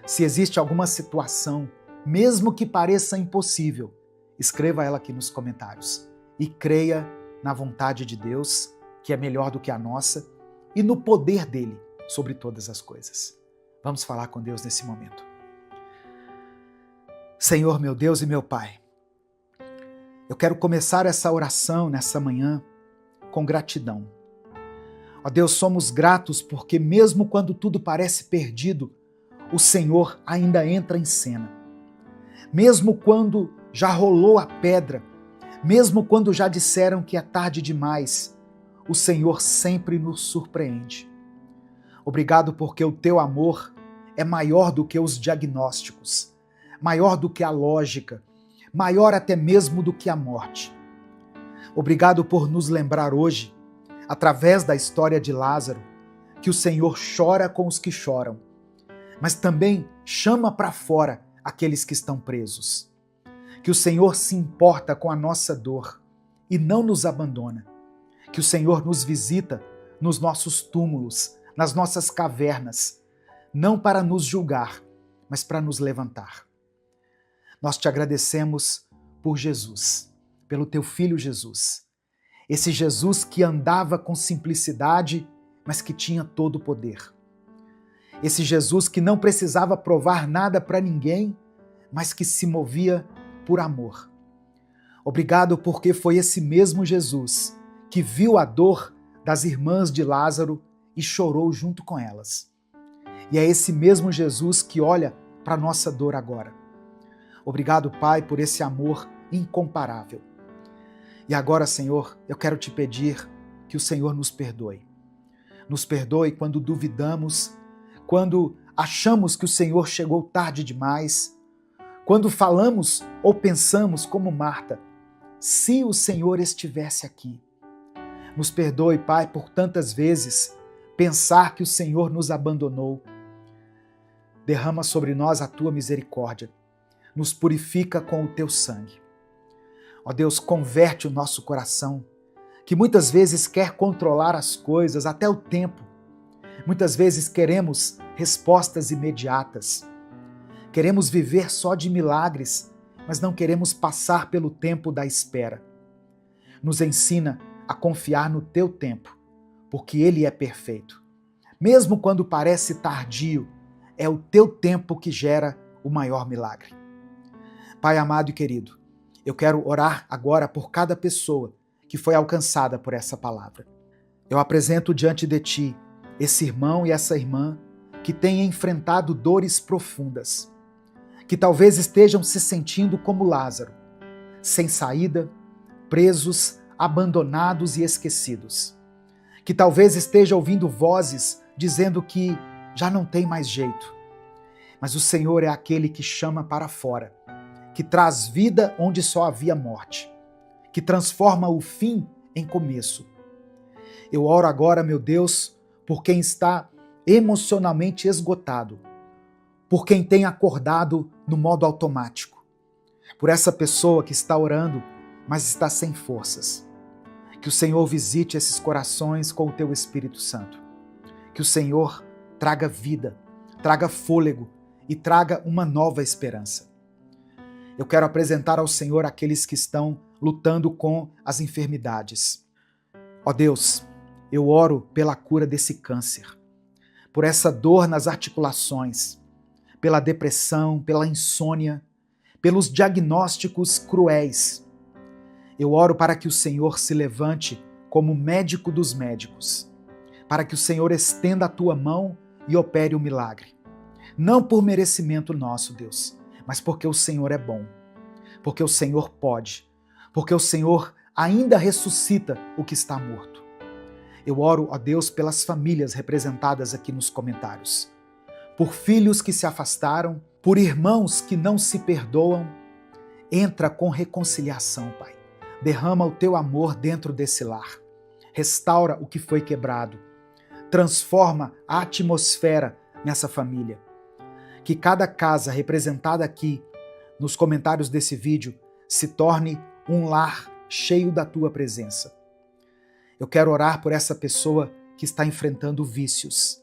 Se existe alguma situação, mesmo que pareça impossível, escreva ela aqui nos comentários. E creia na vontade de Deus, que é melhor do que a nossa, e no poder dele sobre todas as coisas. Vamos falar com Deus nesse momento. Senhor, meu Deus e meu Pai, eu quero começar essa oração nessa manhã com gratidão. Ó Deus, somos gratos porque mesmo quando tudo parece perdido, o Senhor ainda entra em cena. Mesmo quando já rolou a pedra, mesmo quando já disseram que é tarde demais, o Senhor sempre nos surpreende. Obrigado porque o teu amor é maior do que os diagnósticos, maior do que a lógica, maior até mesmo do que a morte. Obrigado por nos lembrar hoje, através da história de Lázaro, que o Senhor chora com os que choram, mas também chama para fora aqueles que estão presos. Que o Senhor se importa com a nossa dor e não nos abandona. Que o Senhor nos visita nos nossos túmulos, nas nossas cavernas, não para nos julgar, mas para nos levantar. Nós te agradecemos por Jesus, pelo teu Filho Jesus. Esse Jesus que andava com simplicidade, mas que tinha todo o poder. Esse Jesus que não precisava provar nada para ninguém, mas que se movia por amor. Obrigado porque foi esse mesmo Jesus que viu a dor das irmãs de Lázaro e chorou junto com elas. E é esse mesmo Jesus que olha para a nossa dor agora. Obrigado, Pai, por esse amor incomparável. E agora, Senhor, eu quero te pedir que o Senhor nos perdoe. Nos perdoe quando duvidamos, quando achamos que o Senhor chegou tarde demais, quando falamos ou pensamos como Marta, se o Senhor estivesse aqui. Nos perdoe, Pai, por tantas vezes pensar que o Senhor nos abandonou. Derrama sobre nós a tua misericórdia. Nos purifica com o teu sangue. Ó Deus, converte o nosso coração, que muitas vezes quer controlar as coisas, até o tempo. Muitas vezes queremos respostas imediatas. Queremos viver só de milagres, mas não queremos passar pelo tempo da espera. Nos ensina a confiar no teu tempo, porque ele é perfeito. Mesmo quando parece tardio, é o teu tempo que gera o maior milagre. Pai amado e querido, eu quero orar agora por cada pessoa que foi alcançada por essa palavra. Eu apresento diante de ti esse irmão e essa irmã que têm enfrentado dores profundas, que talvez estejam se sentindo como Lázaro, sem saída, presos, abandonados e esquecidos, que talvez esteja ouvindo vozes dizendo que já não tem mais jeito. Mas o Senhor é aquele que chama para fora, que traz vida onde só havia morte, que transforma o fim em começo. Eu oro agora, meu Deus, por quem está emocionalmente esgotado, por quem tem acordado no modo automático, por essa pessoa que está orando, mas está sem forças. Que o Senhor visite esses corações com o teu Espírito Santo. Que o Senhor traga vida, traga fôlego e traga uma nova esperança. Eu quero apresentar ao Senhor aqueles que estão lutando com as enfermidades. Ó Deus, eu oro pela cura desse câncer, por essa dor nas articulações, pela depressão, pela insônia, pelos diagnósticos cruéis. Eu oro para que o Senhor se levante como médico dos médicos, para que o Senhor estenda a tua mão e opere o milagre. Não por merecimento nosso, Deus, mas porque o Senhor é bom, porque o Senhor pode, porque o Senhor ainda ressuscita o que está morto. Eu oro, ó Deus, pelas famílias representadas aqui nos comentários, por filhos que se afastaram, por irmãos que não se perdoam. Entra com reconciliação, Pai. Derrama o teu amor dentro desse lar. Restaura o que foi quebrado. Transforma a atmosfera nessa família. Que cada casa representada aqui nos comentários desse vídeo se torne um lar cheio da tua presença. Eu quero orar por essa pessoa que está enfrentando vícios.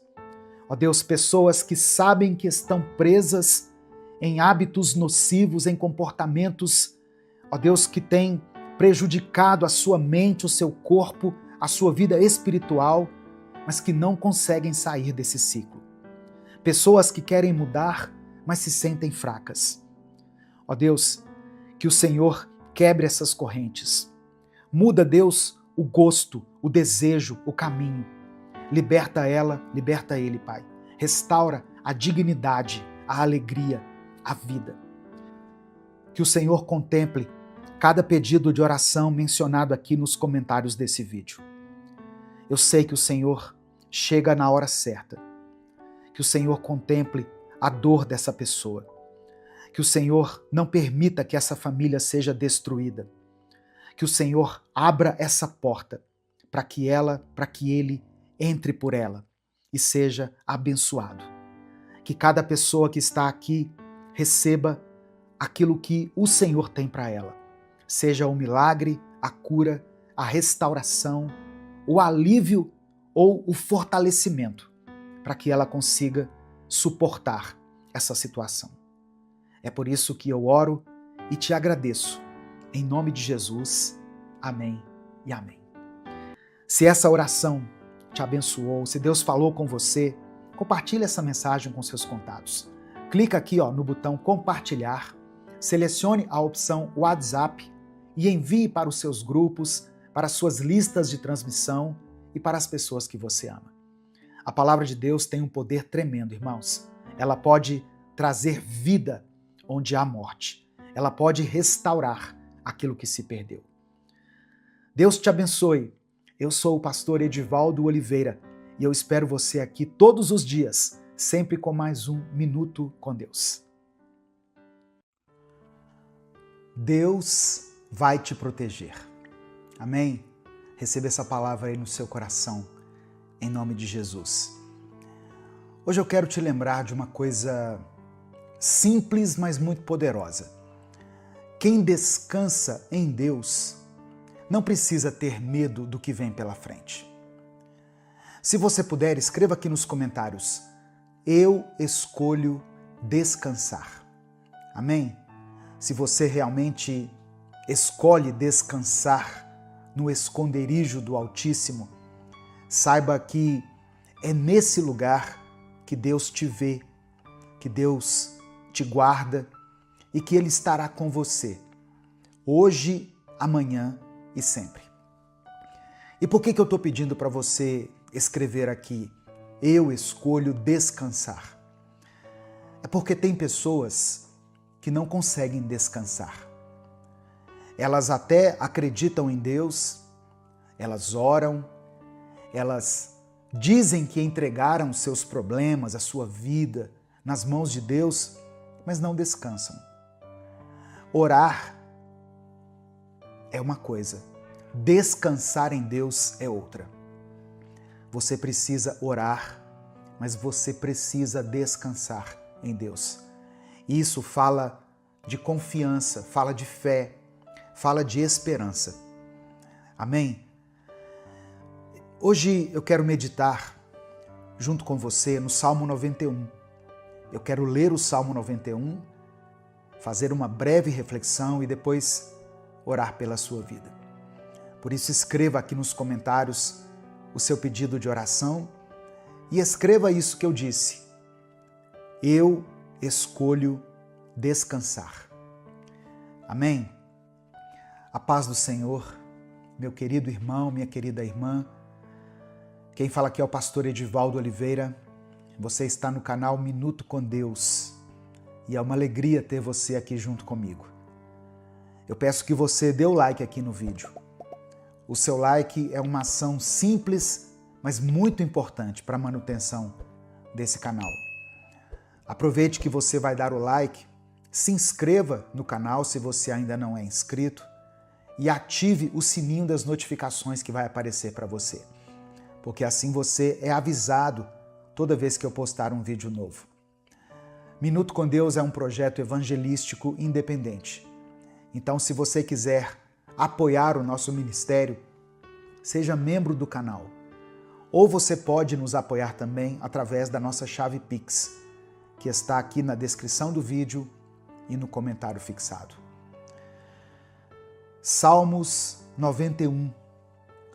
Ó Deus, pessoas que sabem que estão presas em hábitos nocivos, em comportamentos, ó Deus, que têm prejudicado a sua mente, o seu corpo, a sua vida espiritual, mas que não conseguem sair desse ciclo. Pessoas que querem mudar, mas se sentem fracas. Ó Deus, que o Senhor quebre essas correntes. Muda, Deus, o gosto, o desejo, o caminho. Liberta ela, liberta ele, Pai. Restaura a dignidade, a alegria, a vida. Que o Senhor contemple cada pedido de oração mencionado aqui nos comentários desse vídeo. Eu sei que o Senhor chega na hora certa. Que o Senhor contemple a dor dessa pessoa. Que o Senhor não permita que essa família seja destruída. Que o Senhor abra essa porta para que ele entre por ela e seja abençoado. Que cada pessoa que está aqui receba aquilo que o Senhor tem para ela. Seja o milagre, a cura, a restauração, o alívio ou o fortalecimento, para que ela consiga suportar essa situação. É por isso que eu oro e te agradeço. Em nome de Jesus, amém e amém. Se essa oração te abençoou, se Deus falou com você, compartilhe essa mensagem com seus contatos. Clica aqui no botão compartilhar, selecione a opção WhatsApp e envie para os seus grupos, para as suas listas de transmissão e para as pessoas que você ama. A palavra de Deus tem um poder tremendo, irmãos. Ela pode trazer vida onde há morte. Ela pode restaurar aquilo que se perdeu. Deus te abençoe. Eu sou o pastor Edivaldo Oliveira e eu espero você aqui todos os dias, sempre com mais um Minuto com Deus. Deus vai te proteger. Amém? Receba essa palavra aí no seu coração, em nome de Jesus. Hoje eu quero te lembrar de uma coisa simples, mas muito poderosa. Quem descansa em Deus não precisa ter medo do que vem pela frente. Se você puder, escreva aqui nos comentários: eu escolho descansar. Amém? Se você realmente escolhe descansar no esconderijo do Altíssimo, saiba que é nesse lugar que Deus te vê, que Deus te guarda e que Ele estará com você, hoje, amanhã e sempre. E por que eu estou pedindo para você escrever aqui, eu escolho descansar? É porque tem pessoas que não conseguem descansar. Elas até acreditam em Deus, elas oram, elas Dizem que entregaram seus problemas, a sua vida, nas mãos de Deus, mas não descansam. Orar é uma coisa, descansar em Deus é outra. Você precisa orar, mas você precisa descansar em Deus. Isso fala de confiança, fala de fé, fala de esperança. Amém? Hoje eu quero meditar junto com você no Salmo 91. Eu quero ler o Salmo 91, fazer uma breve reflexão e depois orar pela sua vida. Por isso escreva aqui nos comentários o seu pedido de oração e escreva isso que eu disse. Eu escolho descansar. Amém? A paz do Senhor, meu querido irmão, minha querida irmã. Quem fala aqui é o pastor Edivaldo Oliveira. Você está no canal Minuto com Deus e é uma alegria ter você aqui junto comigo. Eu peço que você dê o like aqui no vídeo. O seu like é uma ação simples, mas muito importante para a manutenção desse canal. Aproveite que você vai dar o like, se inscreva no canal se você ainda não é inscrito e ative o sininho das notificações que vai aparecer para você, porque assim você é avisado toda vez que eu postar um vídeo novo. Minuto com Deus é um projeto evangelístico independente. Então, se você quiser apoiar o nosso ministério, seja membro do canal. Ou você pode nos apoiar também através da nossa chave Pix, que está aqui na descrição do vídeo e no comentário fixado. Salmos 91,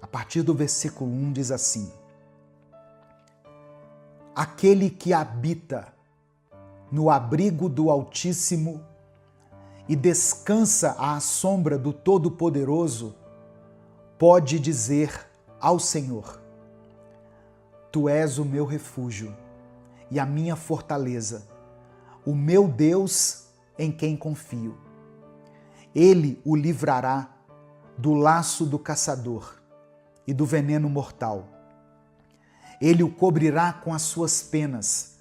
a partir do versículo 1, diz assim: Aquele que habita no abrigo do Altíssimo e descansa à sombra do Todo-Poderoso, pode dizer ao Senhor: Tu és o meu refúgio e a minha fortaleza, o meu Deus em quem confio. Ele o livrará do laço do caçador e do veneno mortal. Ele o cobrirá com as suas penas,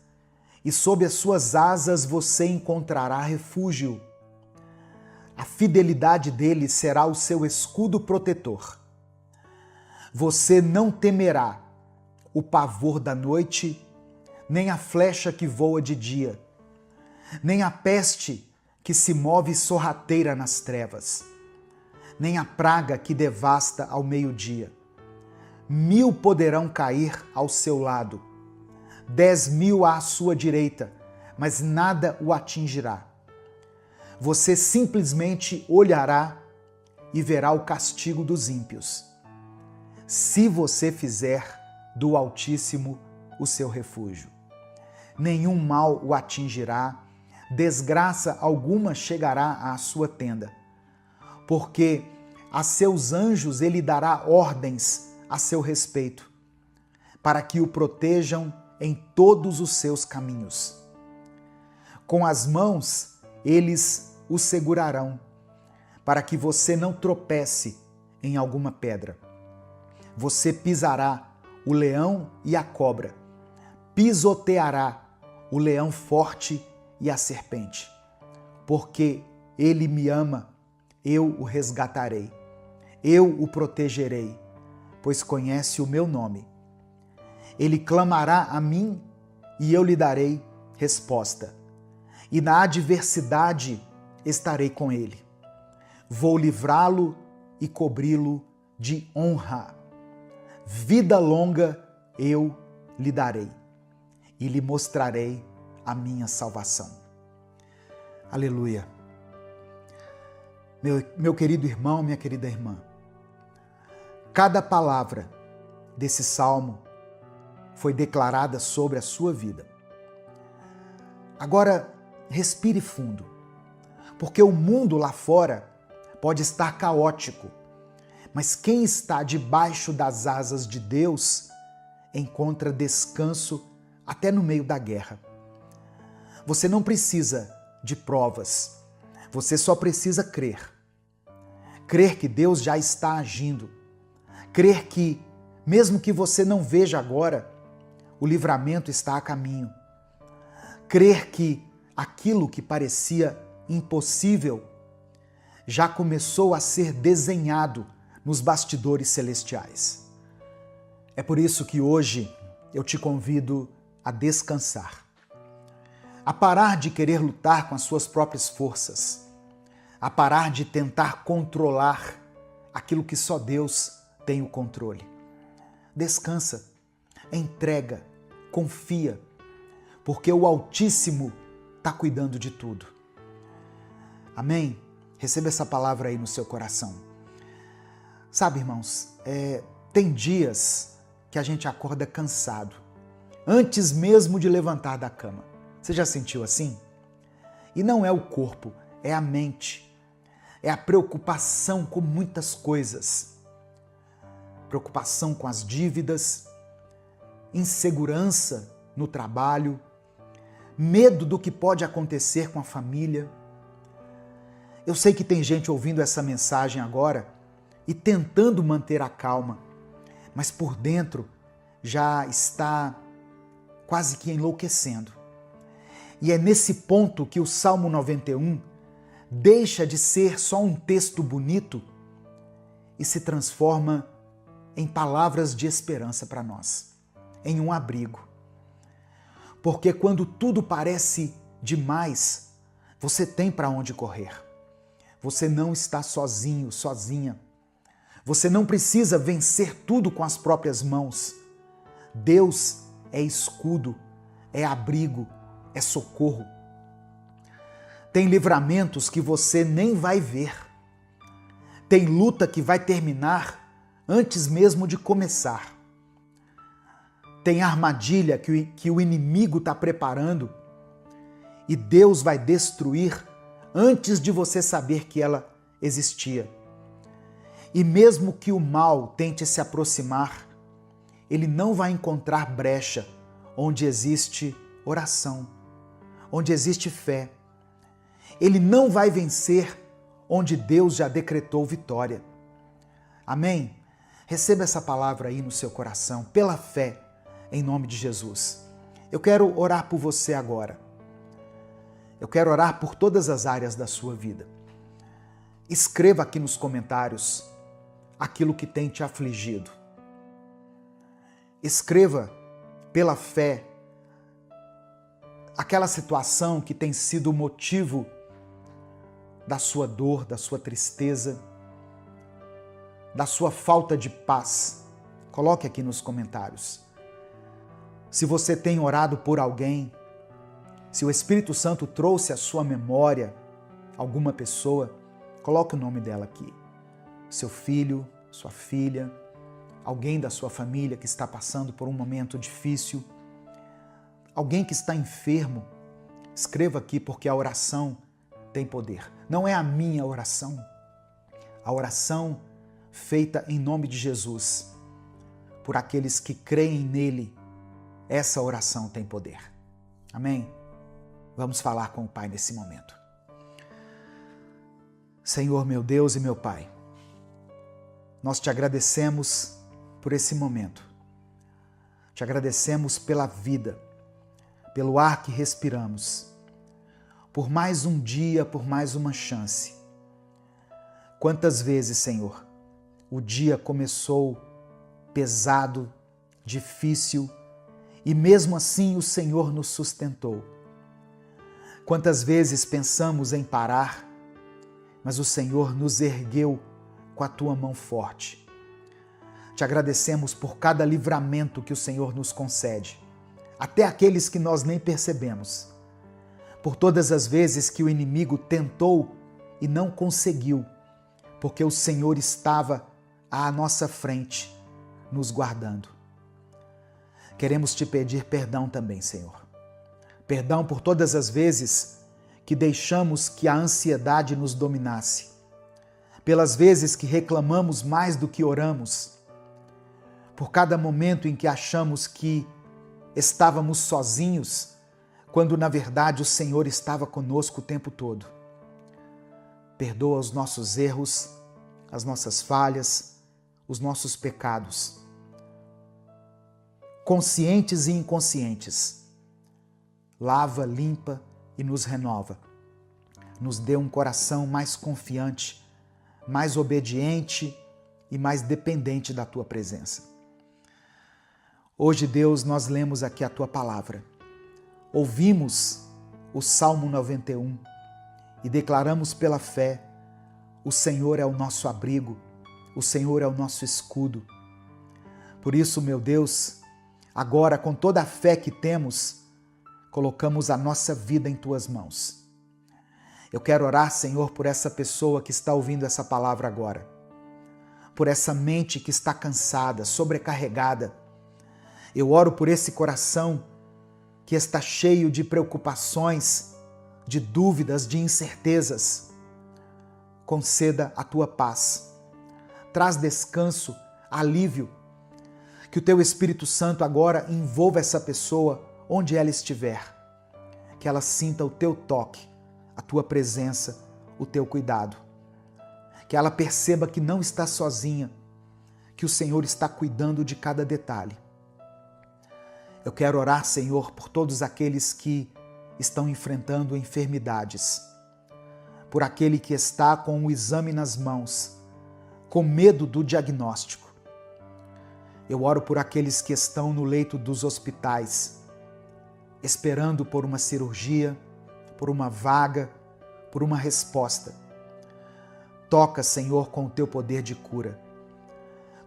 e sob as suas asas você encontrará refúgio. A fidelidade dele será o seu escudo protetor. Você não temerá o pavor da noite, nem a flecha que voa de dia, nem a peste que se move sorrateira nas trevas, nem a praga que devasta ao meio-dia. 1000 poderão cair ao seu lado, 10.000 à sua direita, mas nada o atingirá. Você simplesmente olhará e verá o castigo dos ímpios, se você fizer do Altíssimo o seu refúgio. Nenhum mal o atingirá, desgraça alguma chegará à sua tenda, porque a seus anjos ele dará ordens a seu respeito, para que o protejam em todos os seus caminhos. Com as mãos eles o segurarão, para que você não tropece em alguma pedra. Você pisará o leão e a cobra, pisoteará o leão forte e a serpente. Porque ele me ama, eu o resgatarei, eu o protegerei, pois conhece o meu nome. Ele clamará a mim e eu lhe darei resposta. E na adversidade estarei com ele. Vou livrá-lo e cobri-lo de honra. Vida longa eu lhe darei e lhe mostrarei a minha salvação. Aleluia. Meu querido irmão, minha querida irmã, cada palavra desse salmo foi declarada sobre a sua vida. Agora, respire fundo, porque o mundo lá fora pode estar caótico, mas quem está debaixo das asas de Deus encontra descanso até no meio da guerra. Você não precisa de provas, você só precisa crer. Crer que Deus já está agindo, crer que Mesmo que você não veja agora, o livramento está a caminho. Crer que aquilo que parecia impossível já começou a ser desenhado nos bastidores celestiais. É por isso que hoje eu te convido a descansar, a parar de querer lutar com as suas próprias forças, a parar de tentar controlar aquilo que só Deus tem o controle. Descansa, entrega, confia, porque o Altíssimo está cuidando de tudo. Amém? Receba essa palavra aí no seu coração. Sabe, irmãos, tem dias que a gente acorda cansado, antes mesmo de levantar da cama. Você já sentiu assim? E não é o corpo, é a mente. É a preocupação com muitas coisas. Preocupação com as dívidas, insegurança no trabalho, medo do que pode acontecer com a família. Eu sei que tem gente ouvindo essa mensagem agora e tentando manter a calma, mas por dentro já está quase que enlouquecendo. E é nesse ponto que o Salmo 91 deixa de ser só um texto bonito e se transforma em palavras de esperança para nós, em um abrigo. Porque quando tudo parece demais, você tem para onde correr. Você não está sozinho, sozinha. Você não precisa vencer tudo com as próprias mãos. Deus é escudo, é abrigo, é socorro. Tem livramentos que você nem vai ver. Tem luta que vai terminar antes mesmo de começar. Tem armadilha que o inimigo está preparando e Deus vai destruir antes de você saber que ela existia. E mesmo que o mal tente se aproximar, ele não vai encontrar brecha onde existe oração, onde existe fé. Ele não vai vencer onde Deus já decretou vitória. Amém? Receba essa palavra aí no seu coração, pela fé, em nome de Jesus. Eu quero orar por você agora. Eu quero orar por todas as áreas da sua vida. Escreva aqui nos comentários aquilo que tem te afligido. Escreva pela fé aquela situação que tem sido o motivo da sua dor, da sua tristeza, da sua falta de paz. Coloque aqui nos comentários. Se você tem orado por alguém, se o Espírito Santo trouxe à sua memória alguma pessoa, coloque o nome dela aqui. Seu filho, sua filha, alguém da sua família que está passando por um momento difícil, alguém que está enfermo, escreva aqui porque a oração tem poder. Não é a minha oração, a oração feita em nome de Jesus, por aqueles que creem nele, essa oração tem poder. Amém? Vamos falar com o Pai nesse momento. Senhor, meu Deus e meu Pai, nós te agradecemos por esse momento. Te agradecemos pela vida, pelo ar que respiramos, por mais um dia, por mais uma chance. Quantas vezes, Senhor, o dia começou pesado, difícil, e mesmo assim o Senhor nos sustentou. Quantas vezes pensamos em parar, mas o Senhor nos ergueu com a tua mão forte. Te agradecemos por cada livramento que o Senhor nos concede, até aqueles que nós nem percebemos. Por todas as vezes que o inimigo tentou e não conseguiu, porque o Senhor estava à nossa frente, nos guardando. Queremos te pedir perdão também, Senhor. Perdão por todas as vezes que deixamos que a ansiedade nos dominasse, pelas vezes que reclamamos mais do que oramos, por cada momento em que achamos que estávamos sozinhos, quando na verdade o Senhor estava conosco o tempo todo. Perdoa os nossos erros, as nossas falhas, os nossos pecados. conscientes e inconscientes. Lava, limpa e nos renova. Nos dê um coração mais confiante, mais obediente e mais dependente da Tua presença. Hoje, Deus, nós lemos aqui a Tua palavra. Ouvimos o Salmo 91 e declaramos pela fé: o Senhor é o nosso abrigo, o Senhor é o nosso escudo. Por isso, meu Deus, agora com toda a fé que temos, colocamos a nossa vida em Tuas mãos. Eu quero orar, Senhor, por essa pessoa que está ouvindo essa palavra agora, por essa mente que está cansada, sobrecarregada. Eu oro por esse coração que está cheio de preocupações, de dúvidas, de incertezas. Conceda a Tua paz. Traz descanso, alívio. Que o Teu Espírito Santo agora envolva essa pessoa onde ela estiver. Que ela sinta o Teu toque, a Tua presença, o Teu cuidado. Que ela perceba que não está sozinha, que o Senhor está cuidando de cada detalhe. Eu quero orar, Senhor, por todos aqueles que estão enfrentando enfermidades, por aquele que está com o exame nas mãos, com medo do diagnóstico. Eu oro por aqueles que estão no leito dos hospitais, esperando por uma cirurgia, por uma vaga, por uma resposta. Toca, Senhor, com o Teu poder de cura.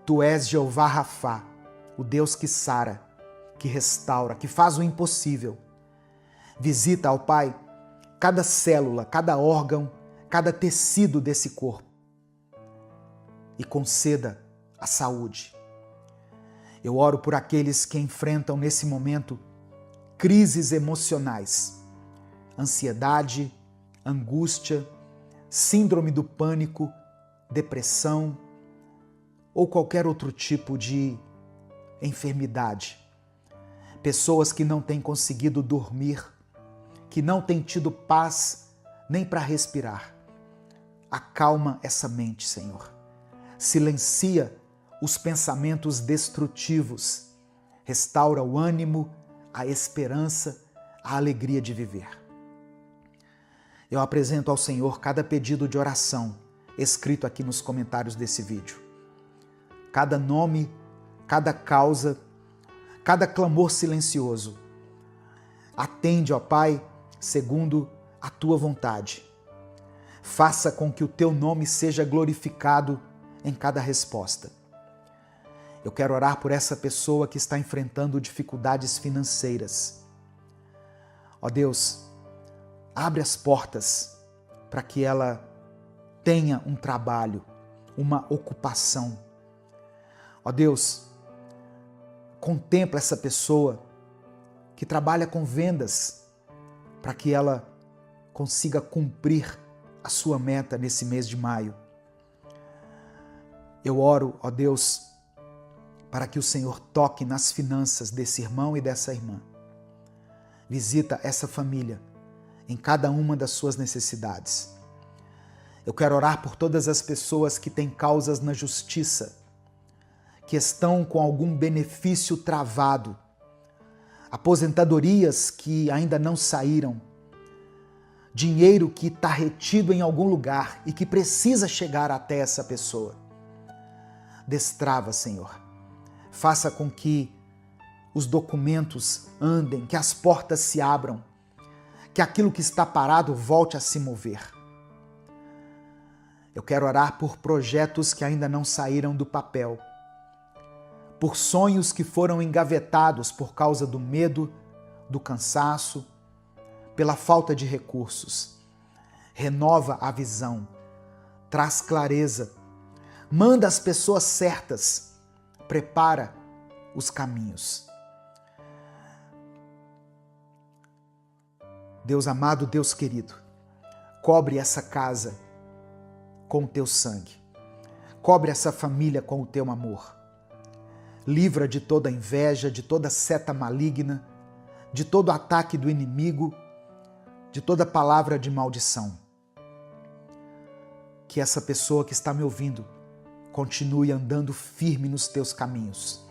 Tu és Jeová Rafá, o Deus que sara, que restaura, que faz o impossível. Visita, ó Pai, cada célula, cada órgão, cada tecido desse corpo e conceda a saúde. Eu oro por aqueles que enfrentam nesse momento crises emocionais, ansiedade, angústia, síndrome do pânico, depressão ou qualquer outro tipo de enfermidade. Pessoas que não têm conseguido dormir, que não têm tido paz nem para respirar. Acalma essa mente, Senhor. Silencia os pensamentos destrutivos. Restaura o ânimo, a esperança, a alegria de viver. Eu apresento ao Senhor cada pedido de oração escrito aqui nos comentários desse vídeo. Cada nome, cada causa, cada clamor silencioso. Atende, ó Pai, segundo a Tua vontade. Faça com que o Teu nome seja glorificado em cada resposta. Eu quero orar por essa pessoa que está enfrentando dificuldades financeiras. Ó Deus, abre as portas para que ela tenha um trabalho, uma ocupação. Ó Deus, contempla essa pessoa que trabalha com vendas para que ela consiga cumprir a sua meta nesse mês de maio. Eu oro, ó Deus, para que o Senhor toque nas finanças desse irmão e dessa irmã. Visita essa família em cada uma das suas necessidades. Eu quero orar por todas as pessoas que têm causas na justiça, que estão com algum benefício travado, aposentadorias que ainda não saíram, dinheiro que está retido em algum lugar e que precisa chegar até essa pessoa. Destrava, Senhor. Faça com que os documentos andem, que as portas se abram, que aquilo que está parado volte a se mover. Eu quero orar por projetos que ainda não saíram do papel, por sonhos que foram engavetados por causa do medo, do cansaço, pela falta de recursos. Renova a visão, traz clareza, manda as pessoas certas, prepara os caminhos. Deus amado, Deus querido, cobre essa casa com o Teu sangue, cobre essa família com o Teu amor. Livra de toda inveja, de toda seta maligna, de todo ataque do inimigo, de toda palavra de maldição. Que essa pessoa que está me ouvindo continue andando firme nos Teus caminhos.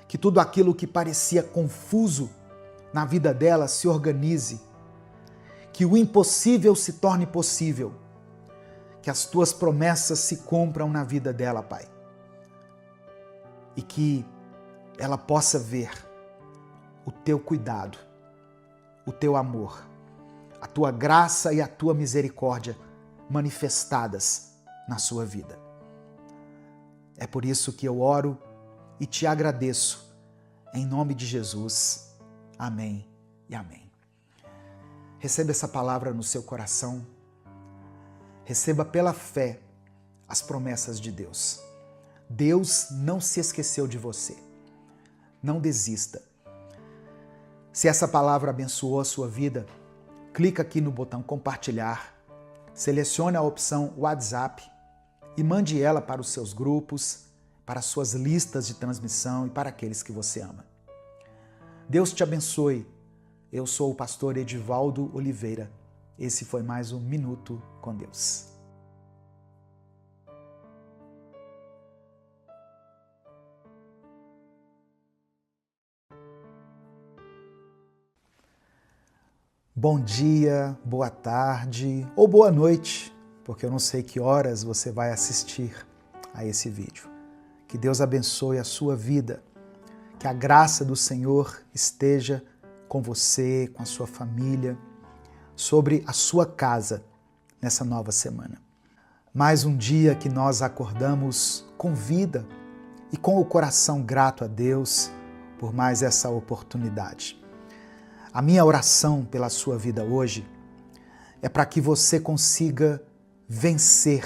que tudo aquilo que parecia confuso na vida dela se organize, que o impossível se torne possível, que as tuas promessas se cumpram na vida dela, Pai, e que ela possa ver o teu cuidado, o teu amor, a tua graça e a tua misericórdia manifestadas na sua vida. É por isso que eu oro e te agradeço, em nome de Jesus. Amém e amém. Receba essa palavra no seu coração. Receba pela fé as promessas de Deus. Deus não se esqueceu de você. Não desista. Se essa palavra abençoou a sua vida, clica aqui no botão compartilhar, selecione a opção WhatsApp e mande ela para os seus grupos, para as suas listas de transmissão e para aqueles que você ama. Deus te abençoe. Eu sou o pastor Edivaldo Oliveira. Esse foi mais um Minuto com Deus. Bom dia, boa tarde ou boa noite, porque eu não sei que horas você vai assistir a esse vídeo. Que Deus abençoe a sua vida, que a graça do Senhor esteja com você, com a sua família, sobre a sua casa nessa nova semana. Mais um dia que nós acordamos com vida e com o coração grato a Deus por mais essa oportunidade. A minha oração pela sua vida hoje é para que você consiga vencer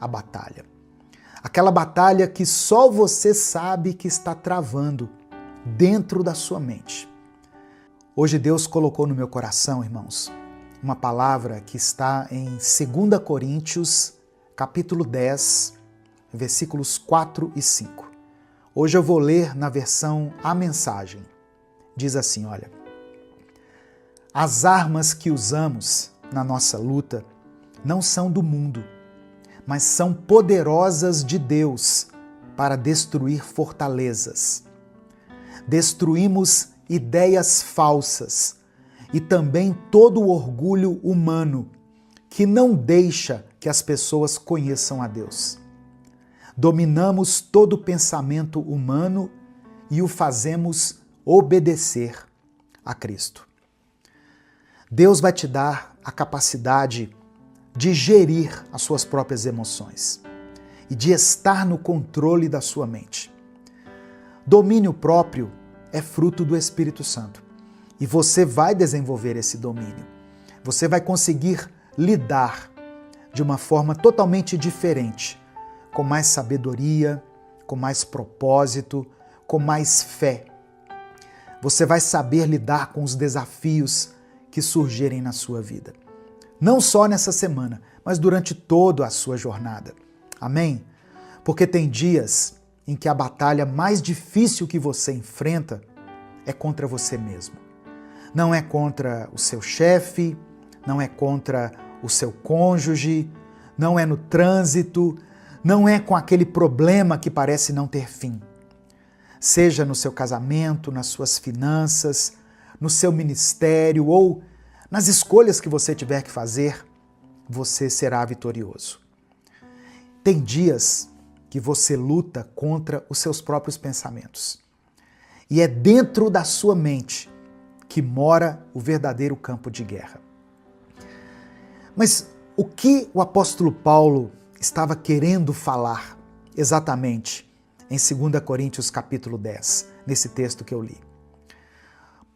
a batalha. Aquela batalha que só você sabe que está travando dentro da sua mente. Hoje Deus colocou no meu coração, irmãos, uma palavra que está em 2 Coríntios, capítulo 10, versículos 4 e 5. Hoje eu vou ler na versão A Mensagem. Diz assim, olha: as armas que usamos na nossa luta não são do mundo, mas são poderosas de Deus para destruir fortalezas. Destruímos ideias falsas e também todo o orgulho humano que não deixa que as pessoas conheçam a Deus. Dominamos todo pensamento humano e o fazemos obedecer a Cristo. Deus vai te dar a capacidade de gerir as suas próprias emoções e de estar no controle da sua mente. Domínio próprio é fruto do Espírito Santo e você vai desenvolver esse domínio. Você vai conseguir lidar de uma forma totalmente diferente, com mais sabedoria, com mais propósito, com mais fé. Você vai saber lidar com os desafios que surgirem na sua vida. Não só nessa semana, mas durante toda a sua jornada. Amém? Porque tem dias em que a batalha mais difícil que você enfrenta é contra você mesmo. Não é contra o seu chefe, não é contra o seu cônjuge, não é no trânsito, não é com aquele problema que parece não ter fim. Seja no seu casamento, nas suas finanças, no seu ministério ou nas escolhas que você tiver que fazer, você será vitorioso. Tem dias que você luta contra os seus próprios pensamentos. E é dentro da sua mente que mora o verdadeiro campo de guerra. Mas o que o apóstolo Paulo estava querendo falar exatamente em 2 Coríntios capítulo 10, nesse texto que eu li?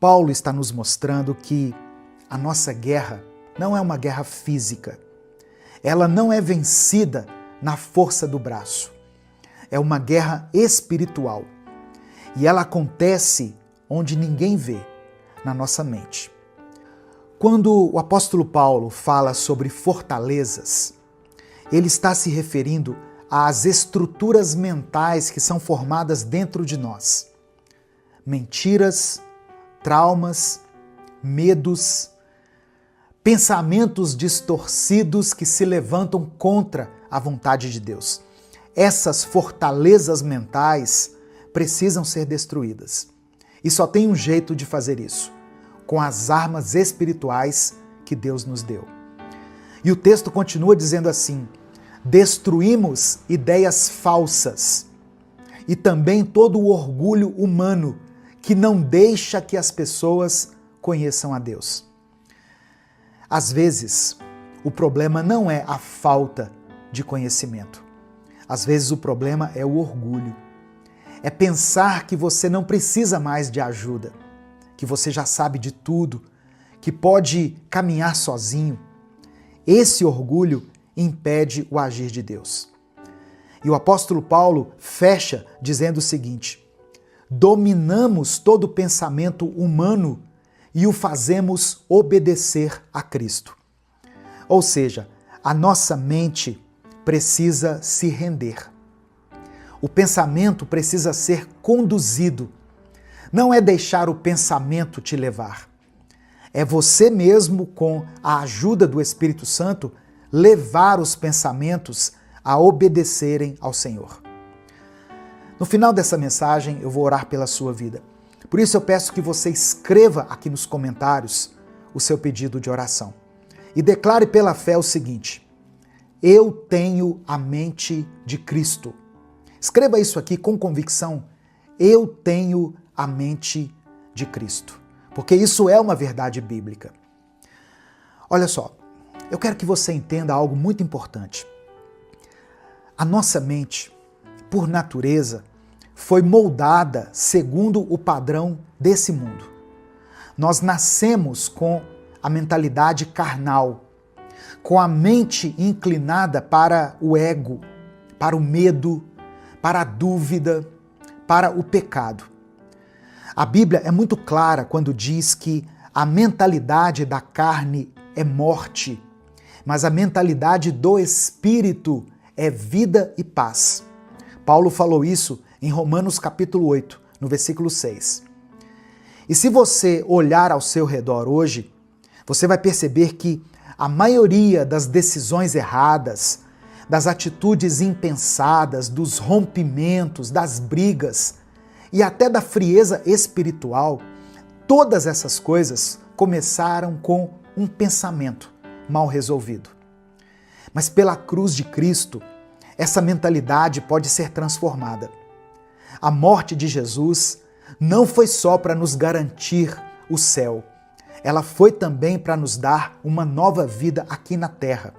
Paulo está nos mostrando que a nossa guerra não é uma guerra física. Ela não é vencida na força do braço. É uma guerra espiritual. E ela acontece onde ninguém vê, na nossa mente. Quando o apóstolo Paulo fala sobre fortalezas, ele está se referindo às estruturas mentais que são formadas dentro de nós. Mentiras, traumas, medos, pensamentos distorcidos que se levantam contra a vontade de Deus. Essas fortalezas mentais precisam ser destruídas. E só tem um jeito de fazer isso: com as armas espirituais que Deus nos deu. E o texto continua dizendo assim: destruímos ideias falsas e também todo o orgulho humano que não deixa que as pessoas conheçam a Deus. Às vezes, o problema não é a falta de conhecimento. Às vezes o problema é o orgulho. É pensar que você não precisa mais de ajuda, que você já sabe de tudo, que pode caminhar sozinho. Esse orgulho impede o agir de Deus. E o apóstolo Paulo fecha dizendo o seguinte: dominamos todo pensamento humano e o fazemos obedecer a Cristo. Ou seja, a nossa mente precisa se render. O pensamento precisa ser conduzido. Não é deixar o pensamento te levar. É você mesmo, com a ajuda do Espírito Santo, levar os pensamentos a obedecerem ao Senhor. No final dessa mensagem, eu vou orar pela sua vida. Por isso eu peço que você escreva aqui nos comentários o seu pedido de oração. E declare pela fé o seguinte: eu tenho a mente de Cristo. Escreva isso aqui com convicção: eu tenho a mente de Cristo. Porque isso é uma verdade bíblica. Olha só, eu quero que você entenda algo muito importante. A nossa mente, por natureza, foi moldada segundo o padrão desse mundo. Nós nascemos com a mentalidade carnal, com a mente inclinada para o ego, para o medo, para a dúvida, para o pecado. A Bíblia é muito clara quando diz que a mentalidade da carne é morte, mas a mentalidade do Espírito é vida e paz. Paulo falou isso em Romanos capítulo 8, no versículo 6. E se você olhar ao seu redor hoje, você vai perceber que a maioria das decisões erradas, das atitudes impensadas, dos rompimentos, das brigas e até da frieza espiritual, todas essas coisas começaram com um pensamento mal resolvido. Mas pela cruz de Cristo, essa mentalidade pode ser transformada. A morte de Jesus não foi só para nos garantir o céu, ela foi também para nos dar uma nova vida aqui na terra.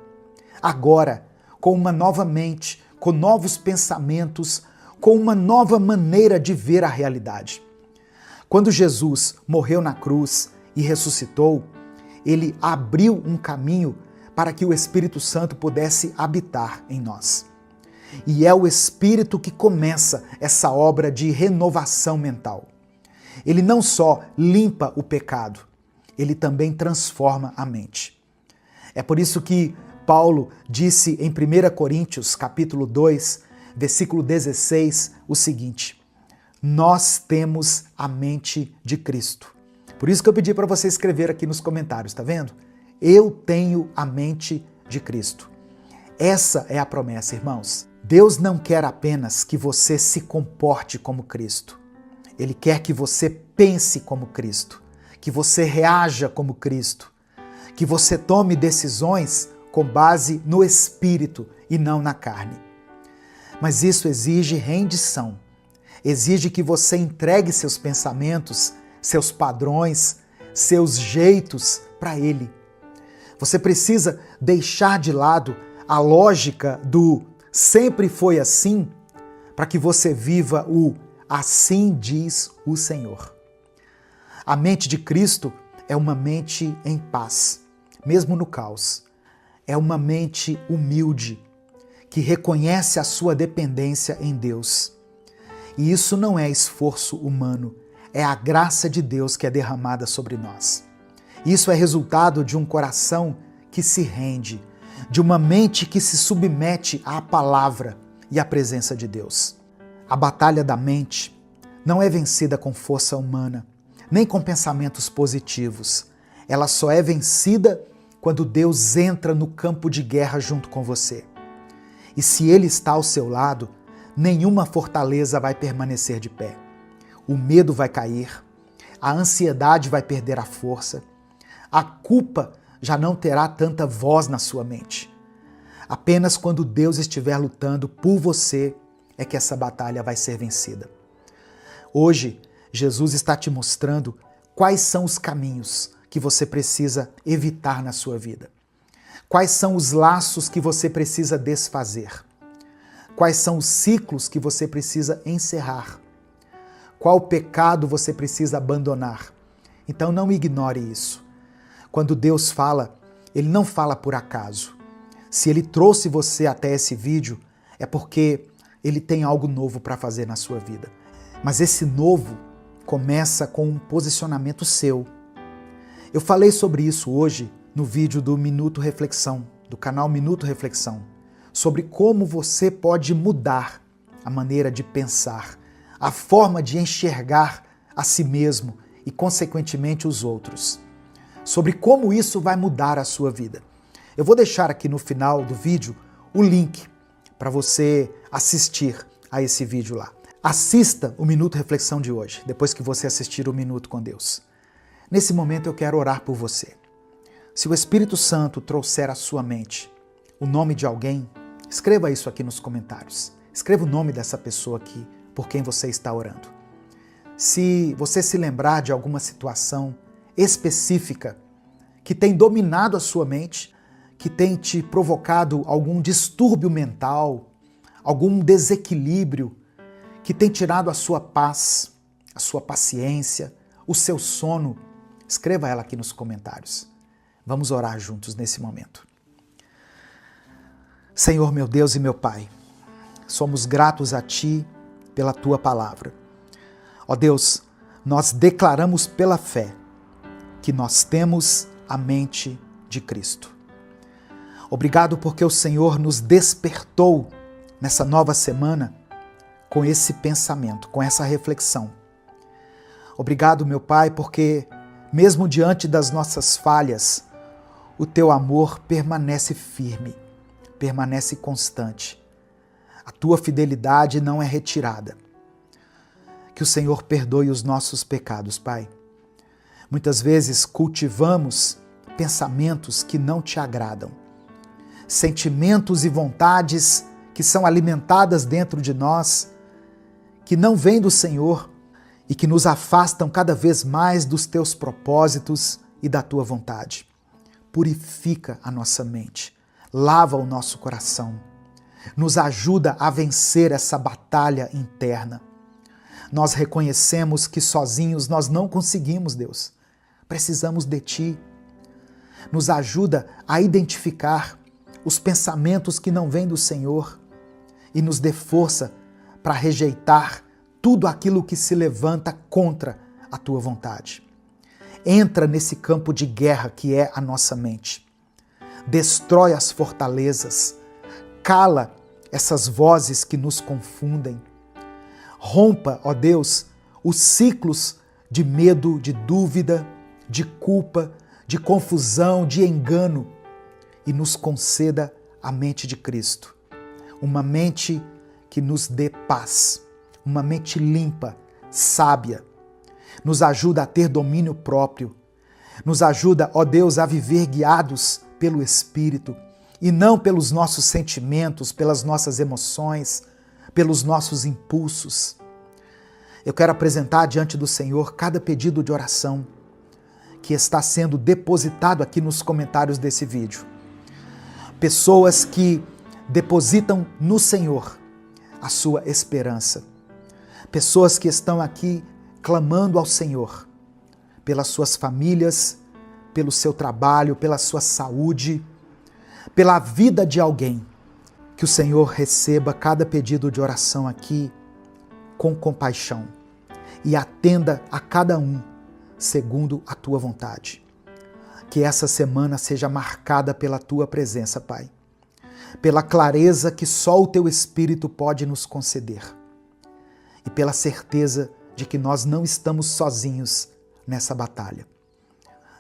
Agora, com uma nova mente, com novos pensamentos, com uma nova maneira de ver a realidade. Quando Jesus morreu na cruz e ressuscitou, ele abriu um caminho para que o Espírito Santo pudesse habitar em nós. E é o Espírito que começa essa obra de renovação mental. Ele não só limpa o pecado, ele também transforma a mente. É por isso que Paulo disse em 1 Coríntios, capítulo 2, versículo 16, o seguinte: nós temos a mente de Cristo. Por isso que eu pedi para você escrever aqui nos comentários, tá vendo? Eu tenho a mente de Cristo. Essa é a promessa, irmãos. Deus não quer apenas que você se comporte como Cristo. Ele quer que você pense como Cristo, que você reaja como Cristo, que você tome decisões com base no Espírito e não na carne. Mas isso exige rendição, exige que você entregue seus pensamentos, seus padrões, seus jeitos para Ele. Você precisa deixar de lado a lógica do sempre foi assim, para que você viva o assim diz o Senhor. A mente de Cristo é uma mente em paz, mesmo no caos. É uma mente humilde, que reconhece a sua dependência em Deus. E isso não é esforço humano, é a graça de Deus que é derramada sobre nós. Isso é resultado de um coração que se rende, de uma mente que se submete à palavra e à presença de Deus. A batalha da mente não é vencida com força humana, nem com pensamentos positivos. Ela só é vencida quando Deus entra no campo de guerra junto com você. E se Ele está ao seu lado, nenhuma fortaleza vai permanecer de pé. O medo vai cair, a ansiedade vai perder a força, a culpa já não terá tanta voz na sua mente. Apenas quando Deus estiver lutando por você é que essa batalha vai ser vencida. Hoje, Jesus está te mostrando quais são os caminhos que você precisa evitar na sua vida. Quais são os laços que você precisa desfazer? Quais são os ciclos que você precisa encerrar? Qual pecado você precisa abandonar? Então não ignore isso. Quando Deus fala, Ele não fala por acaso. Se Ele trouxe você até esse vídeo, é porque Ele tem algo novo para fazer na sua vida. Mas esse novo começa com um posicionamento seu. Eu falei sobre isso hoje no vídeo do Minuto Reflexão, do canal Minuto Reflexão, sobre como você pode mudar a maneira de pensar, a forma de enxergar a si mesmo e, consequentemente, os outros. Sobre como isso vai mudar a sua vida. Eu vou deixar aqui no final do vídeo o link para você assistir a esse vídeo lá. Assista o Minuto Reflexão de hoje, depois que você assistir o Minuto com Deus. Nesse momento eu quero orar por você. Se o Espírito Santo trouxer à sua mente o nome de alguém, escreva isso aqui nos comentários. Escreva o nome dessa pessoa aqui por quem você está orando. Se você se lembrar de alguma situação específica que tem dominado a sua mente, que tem te provocado algum distúrbio mental, algum desequilíbrio, que tem tirado a sua paz, a sua paciência, o seu sono, escreva ela aqui nos comentários. Vamos orar juntos nesse momento. Senhor, meu Deus e meu Pai, somos gratos a Ti pela Tua palavra. Ó Deus, nós declaramos pela fé que nós temos a mente de Cristo. Obrigado porque o Senhor nos despertou nessa nova semana com esse pensamento, com essa reflexão. Obrigado, meu Pai, porque mesmo diante das nossas falhas, o Teu amor permanece firme, permanece constante. A Tua fidelidade não é retirada. Que o Senhor perdoe os nossos pecados, Pai. Muitas vezes cultivamos pensamentos que não Te agradam, sentimentos e vontades que são alimentadas dentro de nós, que não vêm do Senhor e que nos afastam cada vez mais dos Teus propósitos e da Tua vontade. Purifica a nossa mente, lava o nosso coração, nos ajuda a vencer essa batalha interna. Nós reconhecemos que sozinhos nós não conseguimos, Deus. Precisamos de Ti. Nos ajuda a identificar os pensamentos que não vêm do Senhor e nos dê força para rejeitar tudo aquilo que se levanta contra a Tua vontade. Entra nesse campo de guerra que é a nossa mente. Destrói as fortalezas, cala essas vozes que nos confundem. Rompa, ó Deus, os ciclos de medo, de dúvida, de culpa, de confusão, de engano e nos conceda a mente de Cristo. Uma mente que nos dê paz, uma mente limpa, sábia. Nos ajuda a ter domínio próprio. Nos ajuda, ó Deus, a viver guiados pelo Espírito e não pelos nossos sentimentos, pelas nossas emoções, pelos nossos impulsos. Eu quero apresentar diante do Senhor cada pedido de oração que está sendo depositado aqui nos comentários desse vídeo. Pessoas que depositam no Senhor a sua esperança. Pessoas que estão aqui clamando ao Senhor pelas suas famílias, pelo seu trabalho, pela sua saúde, pela vida de alguém. Que o Senhor receba cada pedido de oração aqui com compaixão e atenda a cada um segundo a Tua vontade. Que essa semana seja marcada pela Tua presença, Pai, pela clareza que só o Teu Espírito pode nos conceder e pela certeza de que nós não estamos sozinhos nessa batalha.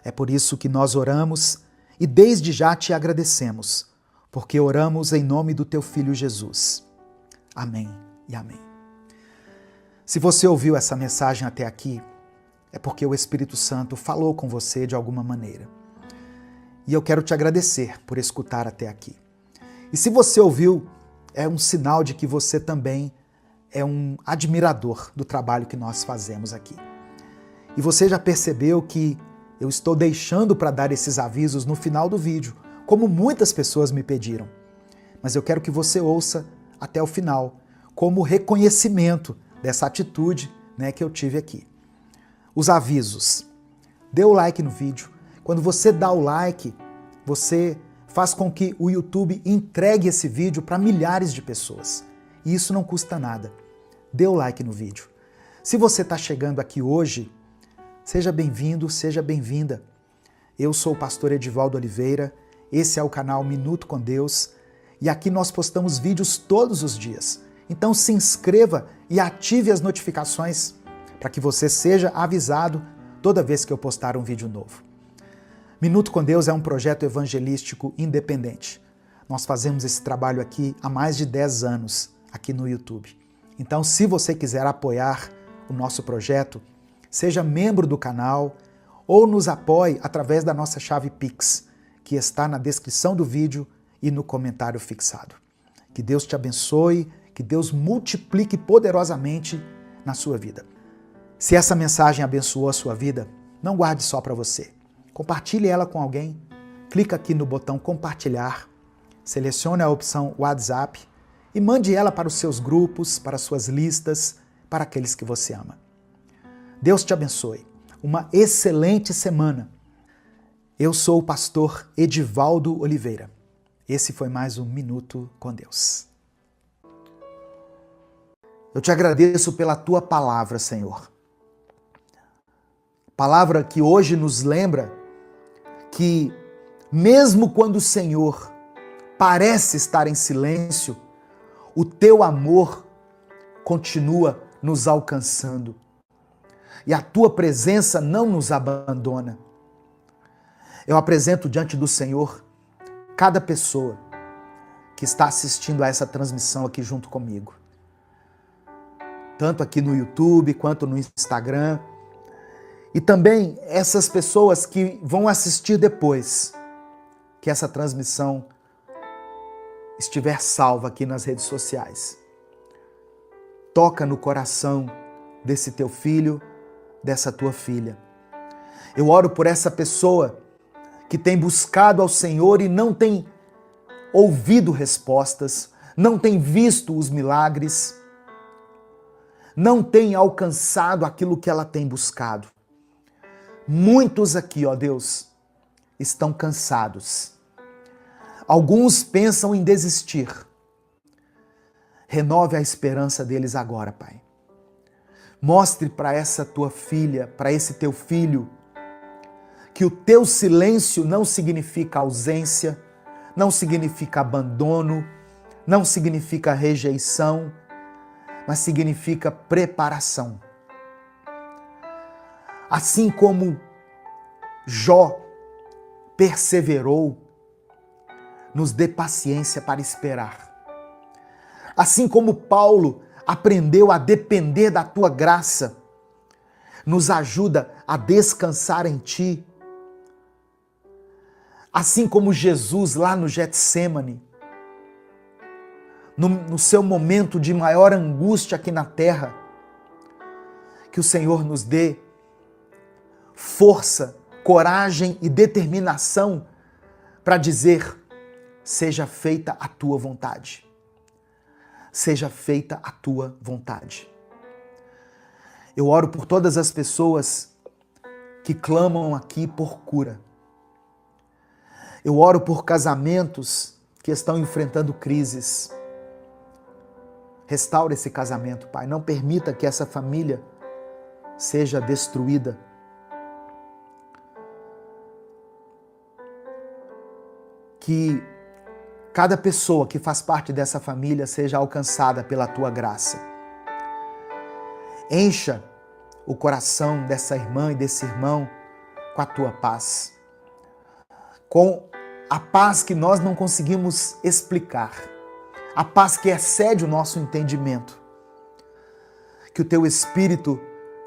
É por isso que nós oramos e desde já Te agradecemos, porque oramos em nome do Teu Filho Jesus. Amém e amém. Se você ouviu essa mensagem até aqui, é porque o Espírito Santo falou com você de alguma maneira. E eu quero te agradecer por escutar até aqui. E se você ouviu, é um sinal de que você também é um admirador do trabalho que nós fazemos aqui. E você já percebeu que eu estou deixando para dar esses avisos no final do vídeo, como muitas pessoas me pediram. Mas eu quero que você ouça até o final, como reconhecimento dessa atitude, que eu tive aqui. Os avisos. Dê o like no vídeo. Quando você dá o like, você faz com que o YouTube entregue esse vídeo para milhares de pessoas. E isso não custa nada. Dê o like no vídeo. Se você está chegando aqui hoje, seja bem-vindo, seja bem-vinda. Eu sou o pastor Edivaldo Oliveira, esse é o canal Minuto com Deus e aqui nós postamos vídeos todos os dias. Então se inscreva e ative as notificações para que você seja avisado toda vez que eu postar um vídeo novo. Minuto com Deus é um projeto evangelístico independente. Nós fazemos esse trabalho aqui há mais de 10 anos, aqui no YouTube. Então, se você quiser apoiar o nosso projeto, seja membro do canal ou nos apoie através da nossa chave Pix, que está na descrição do vídeo e no comentário fixado. Que Deus te abençoe, que Deus multiplique poderosamente na sua vida. Se essa mensagem abençoou a sua vida, não guarde só para você. Compartilhe ela com alguém, clica aqui no botão compartilhar, selecione a opção WhatsApp e mande ela para os seus grupos, para as suas listas, para aqueles que você ama. Deus te abençoe. Uma excelente semana. Eu sou o pastor Edivaldo Oliveira. Esse foi mais um Minuto com Deus. Eu te agradeço pela tua palavra, Senhor. Palavra que hoje nos lembra que mesmo quando o Senhor parece estar em silêncio, o teu amor continua nos alcançando. E a tua presença não nos abandona. Eu apresento diante do Senhor cada pessoa que está assistindo a essa transmissão aqui junto comigo. Tanto aqui no YouTube quanto no Instagram. E também essas pessoas que vão assistir depois que essa transmissão estiver salva aqui nas redes sociais. Toca no coração desse teu filho, dessa tua filha. Eu oro por essa pessoa que tem buscado ao Senhor e não tem ouvido respostas, não tem visto os milagres, não tem alcançado aquilo que ela tem buscado. Muitos aqui, ó Deus, estão cansados. Alguns pensam em desistir. Renove a esperança deles agora, Pai. Mostre para essa tua filha, para esse teu filho, que o teu silêncio não significa ausência, não significa abandono, não significa rejeição, mas significa preparação. Assim como Jó perseverou, nos dê paciência para esperar. Assim como Paulo aprendeu a depender da tua graça, nos ajuda a descansar em ti. Assim como Jesus lá no Getsêmani, no seu momento de maior angústia aqui na terra, que o Senhor nos dê força, coragem e determinação para dizer: seja feita a tua vontade. Seja feita a tua vontade. Eu oro por todas as pessoas que clamam aqui por cura. Eu oro por casamentos que estão enfrentando crises. Restaura esse casamento, Pai. Não permita que essa família seja destruída. Que cada pessoa que faz parte dessa família seja alcançada pela tua graça. Encha o coração dessa irmã e desse irmão com a tua paz. Com a paz que nós não conseguimos explicar. A paz que excede o nosso entendimento. Que o teu Espírito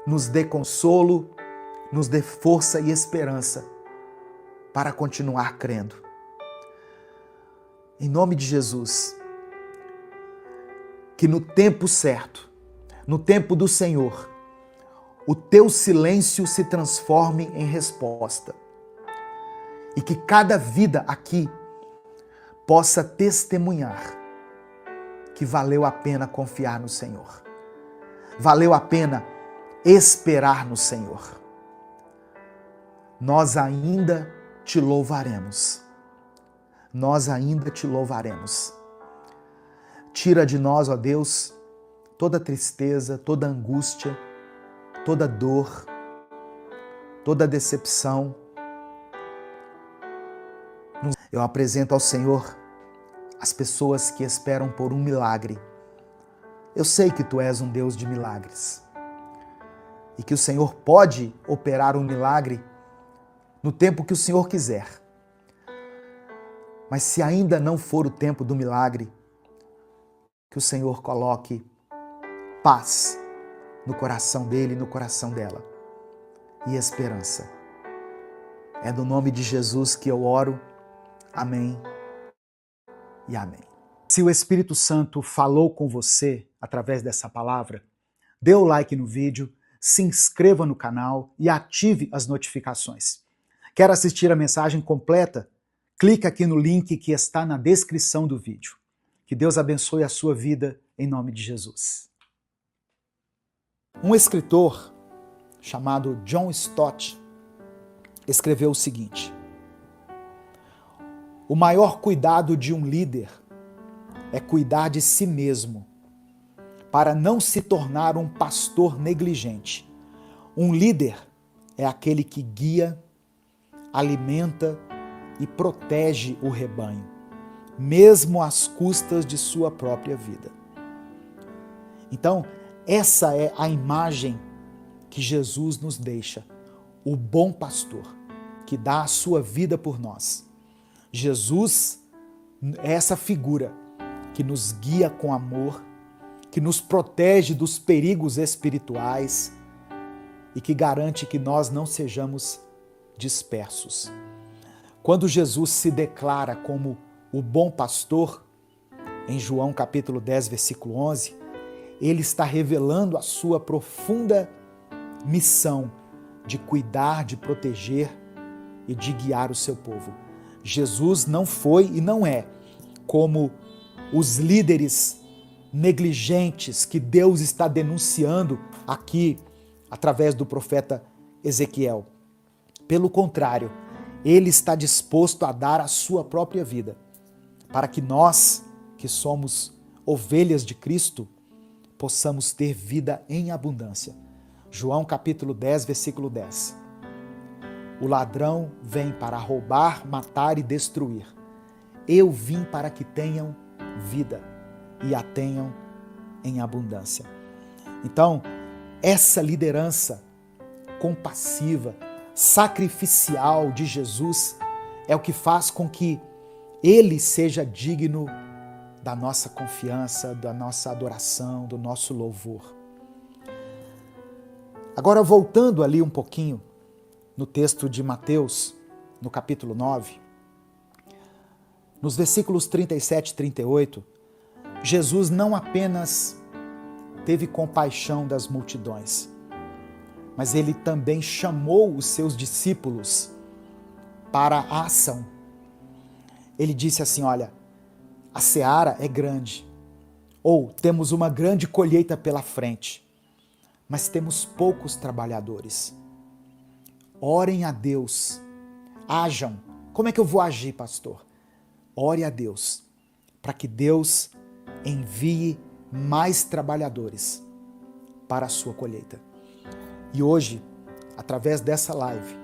nos dê consolo, nos dê força e esperança para continuar crendo. Em nome de Jesus, que no tempo certo, no tempo do Senhor, o teu silêncio se transforme em resposta e que cada vida aqui possa testemunhar que valeu a pena confiar no Senhor, valeu a pena esperar no Senhor. Nós ainda te louvaremos. Nós ainda te louvaremos. Tira de nós, ó Deus, toda tristeza, toda angústia, toda dor, toda decepção. Eu apresento ao Senhor as pessoas que esperam por um milagre. Eu sei que Tu és um Deus de milagres e que o Senhor pode operar um milagre no tempo que o Senhor quiser. Mas se ainda não for o tempo do milagre, que o Senhor coloque paz no coração dele e no coração dela e esperança. É no nome de Jesus que eu oro. Amém e amém. Se o Espírito Santo falou com você através dessa palavra, dê o like no vídeo, se inscreva no canal e ative as notificações. Quer assistir a mensagem completa? Clique aqui no link que está na descrição do vídeo. Que Deus abençoe a sua vida em nome de Jesus. Um escritor chamado John Stott escreveu o seguinte: o maior cuidado de um líder é cuidar de si mesmo, para não se tornar um pastor negligente. Um líder é aquele que guia, alimenta e protege o rebanho, mesmo às custas de sua própria vida. Então, essa é a imagem que Jesus nos deixa, o bom pastor, que dá a sua vida por nós. Jesus é essa figura que nos guia com amor, que nos protege dos perigos espirituais e que garante que nós não sejamos dispersos. Quando Jesus se declara como o bom pastor, em João capítulo 10, versículo 11, ele está revelando a sua profunda missão de cuidar, de proteger e de guiar o seu povo. Jesus não foi e não é como os líderes negligentes que Deus está denunciando aqui através do profeta Ezequiel. Pelo contrário, ele está disposto a dar a sua própria vida para que nós, que somos ovelhas de Cristo, possamos ter vida em abundância. João capítulo 10, versículo 10. O ladrão vem para roubar, matar e destruir. Eu vim para que tenham vida e a tenham em abundância. Então, essa liderança compassiva, sacrificial de Jesus é o que faz com que ele seja digno da nossa confiança, da nossa adoração, do nosso louvor. Agora, voltando ali um pouquinho no texto de Mateus, no capítulo 9, nos versículos 37 e 38, Jesus não apenas teve compaixão das multidões, mas ele também chamou os seus discípulos para a ação. Ele disse assim: olha, a seara é grande, ou temos uma grande colheita pela frente, mas temos poucos trabalhadores. Orem a Deus, ajam. Como é que eu vou agir, pastor? Ore a Deus, para que Deus envie mais trabalhadores para a sua colheita. E hoje, através dessa live,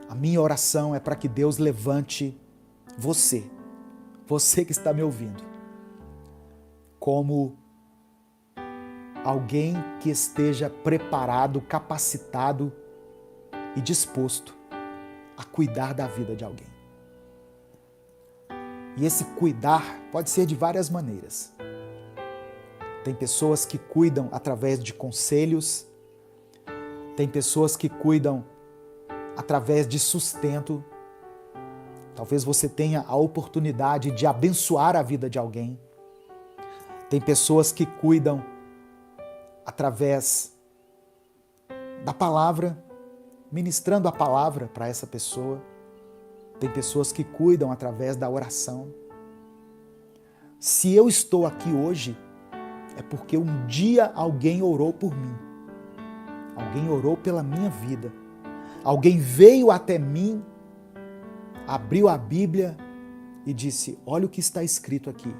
a minha oração é para que Deus levante você que está me ouvindo, como alguém que esteja preparado, capacitado e disposto a cuidar da vida de alguém. E esse cuidar pode ser de várias maneiras. Tem pessoas que cuidam através de conselhos, tem pessoas que cuidam através de sustento. Talvez você tenha a oportunidade de abençoar a vida de alguém. Tem pessoas que cuidam através da palavra, ministrando a palavra para essa pessoa. Tem pessoas que cuidam através da oração. Se eu estou aqui hoje, é porque um dia alguém orou por mim. Alguém orou pela minha vida. Alguém veio até mim, abriu a Bíblia e disse: olha o que está escrito aqui.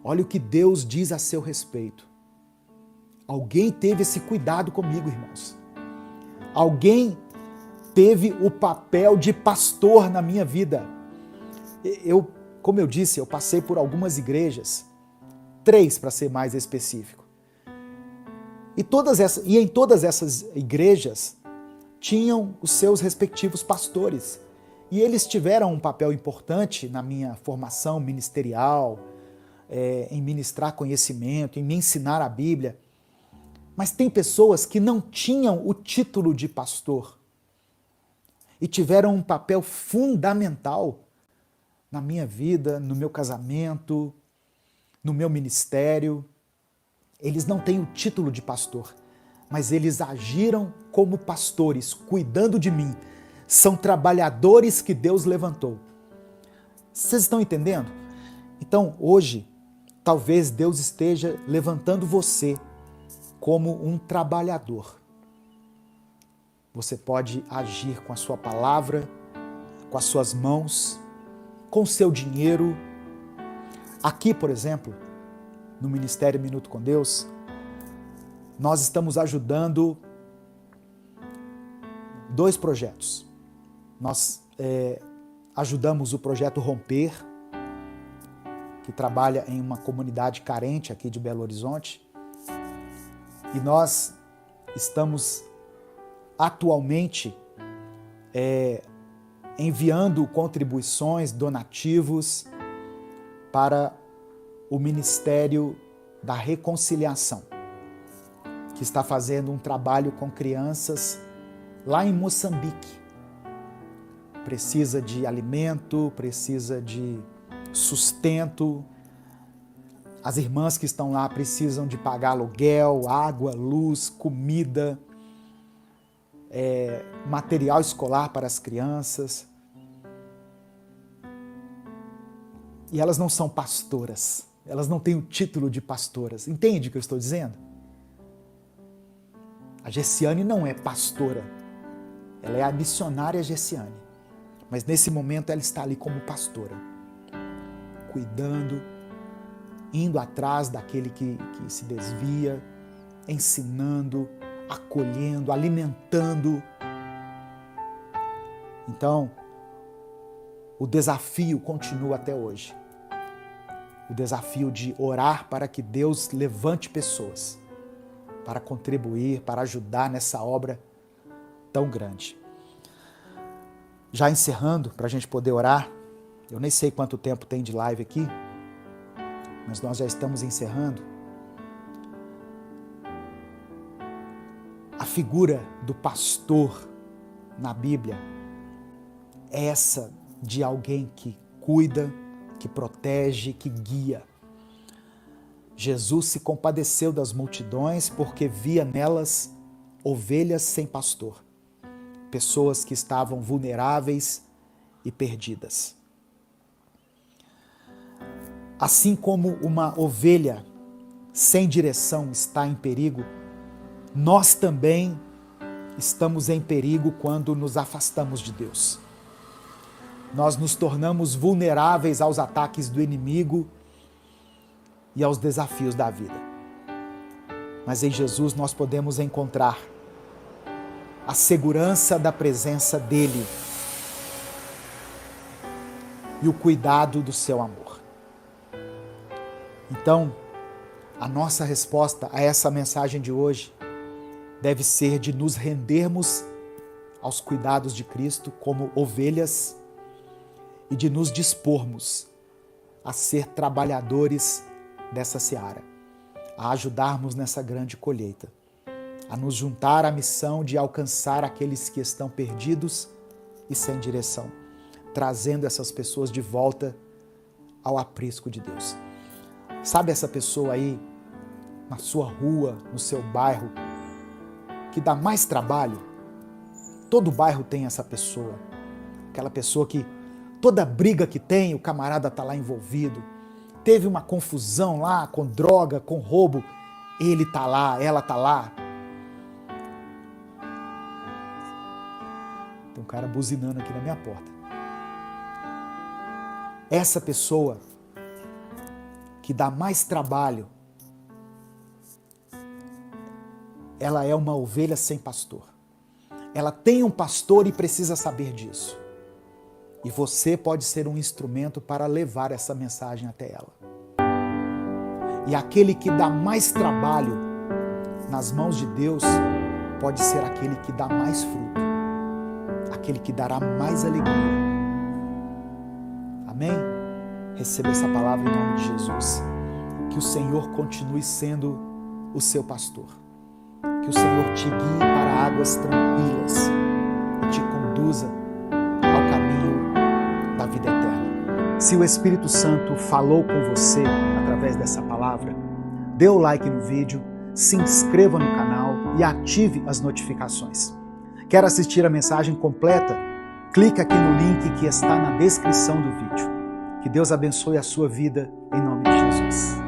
Olha o que Deus diz a seu respeito. Alguém teve esse cuidado comigo, irmãos. Alguém teve o papel de pastor na minha vida. Como eu disse, eu passei por algumas igrejas, 3 para ser mais específico. E em todas essas igrejas tinham os seus respectivos pastores. E eles tiveram um papel importante na minha formação ministerial, em ministrar conhecimento, em me ensinar a Bíblia. Mas tem pessoas que não tinham o título de pastor e tiveram um papel fundamental na minha vida, no meu casamento, no meu ministério. Eles não têm o título de pastor, mas eles agiram como pastores, cuidando de mim. São trabalhadores que Deus levantou. Vocês estão entendendo? Então, hoje, talvez Deus esteja levantando você como um trabalhador. Você pode agir com a sua palavra, com as suas mãos, com o seu dinheiro. Aqui, por exemplo, no Ministério Minuto com Deus, nós estamos ajudando 2 projetos. Nós ajudamos o projeto Romper, que trabalha em uma comunidade carente aqui de Belo Horizonte, e nós estamos atualmente enviando contribuições, donativos para o Ministério da Reconciliação, que está fazendo um trabalho com crianças lá em Moçambique. Precisa de alimento, precisa de sustento. As irmãs que estão lá precisam de pagar aluguel, água, luz, comida, material escolar para as crianças. E elas não são pastoras, elas não têm o título de pastoras. Entende o que eu estou dizendo? A Gessiane não é pastora, ela é a missionária Gessiane. Mas nesse momento ela está ali como pastora, cuidando, indo atrás daquele que se desvia, ensinando, acolhendo, alimentando. Então, o desafio continua até hoje. O desafio de orar para que Deus levante pessoas para contribuir, para ajudar nessa obra tão grande. Já encerrando, para a gente poder orar, eu nem sei quanto tempo tem de live aqui, mas nós já estamos encerrando. A figura do pastor na Bíblia é essa de alguém que cuida, que protege, que guia. Jesus se compadeceu das multidões porque via nelas ovelhas sem pastor, pessoas que estavam vulneráveis e perdidas. Assim como uma ovelha sem direção está em perigo, nós também estamos em perigo quando nos afastamos de Deus. Nós nos tornamos vulneráveis aos ataques do inimigo e aos desafios da vida. Mas em Jesus nós podemos encontrar a segurança da presença dEle e o cuidado do seu amor. Então, a nossa resposta a essa mensagem de hoje deve ser de nos rendermos aos cuidados de Cristo como ovelhas e de nos dispormos a ser trabalhadores dessa seara, a ajudarmos nessa grande colheita, a nos juntar à missão de alcançar aqueles que estão perdidos e sem direção, trazendo essas pessoas de volta ao aprisco de Deus. Sabe essa pessoa aí, na sua rua, no seu bairro, que dá mais trabalho? Todo bairro tem essa pessoa. Aquela pessoa que toda briga que tem, o camarada está lá envolvido. Teve uma confusão lá com droga, com roubo, ele está lá, ela está lá. Tem um cara buzinando aqui na minha porta. Essa pessoa que dá mais trabalho, ela é uma ovelha sem pastor. Ela tem um pastor e precisa saber disso. E você pode ser um instrumento para levar essa mensagem até ela. E aquele que dá mais trabalho nas mãos de Deus pode ser aquele que dá mais fruto, aquele que dará mais alegria. Amém? Receba essa palavra em nome de Jesus. Que o Senhor continue sendo o seu pastor. Que o Senhor te guie para águas tranquilas e te conduza ao caminho da vida eterna. Se o Espírito Santo falou com você através dessa palavra, dê o like no vídeo, se inscreva no canal e ative as notificações. Quer assistir a mensagem completa? Clique aqui no link que está na descrição do vídeo. Que Deus abençoe a sua vida em nome de Jesus.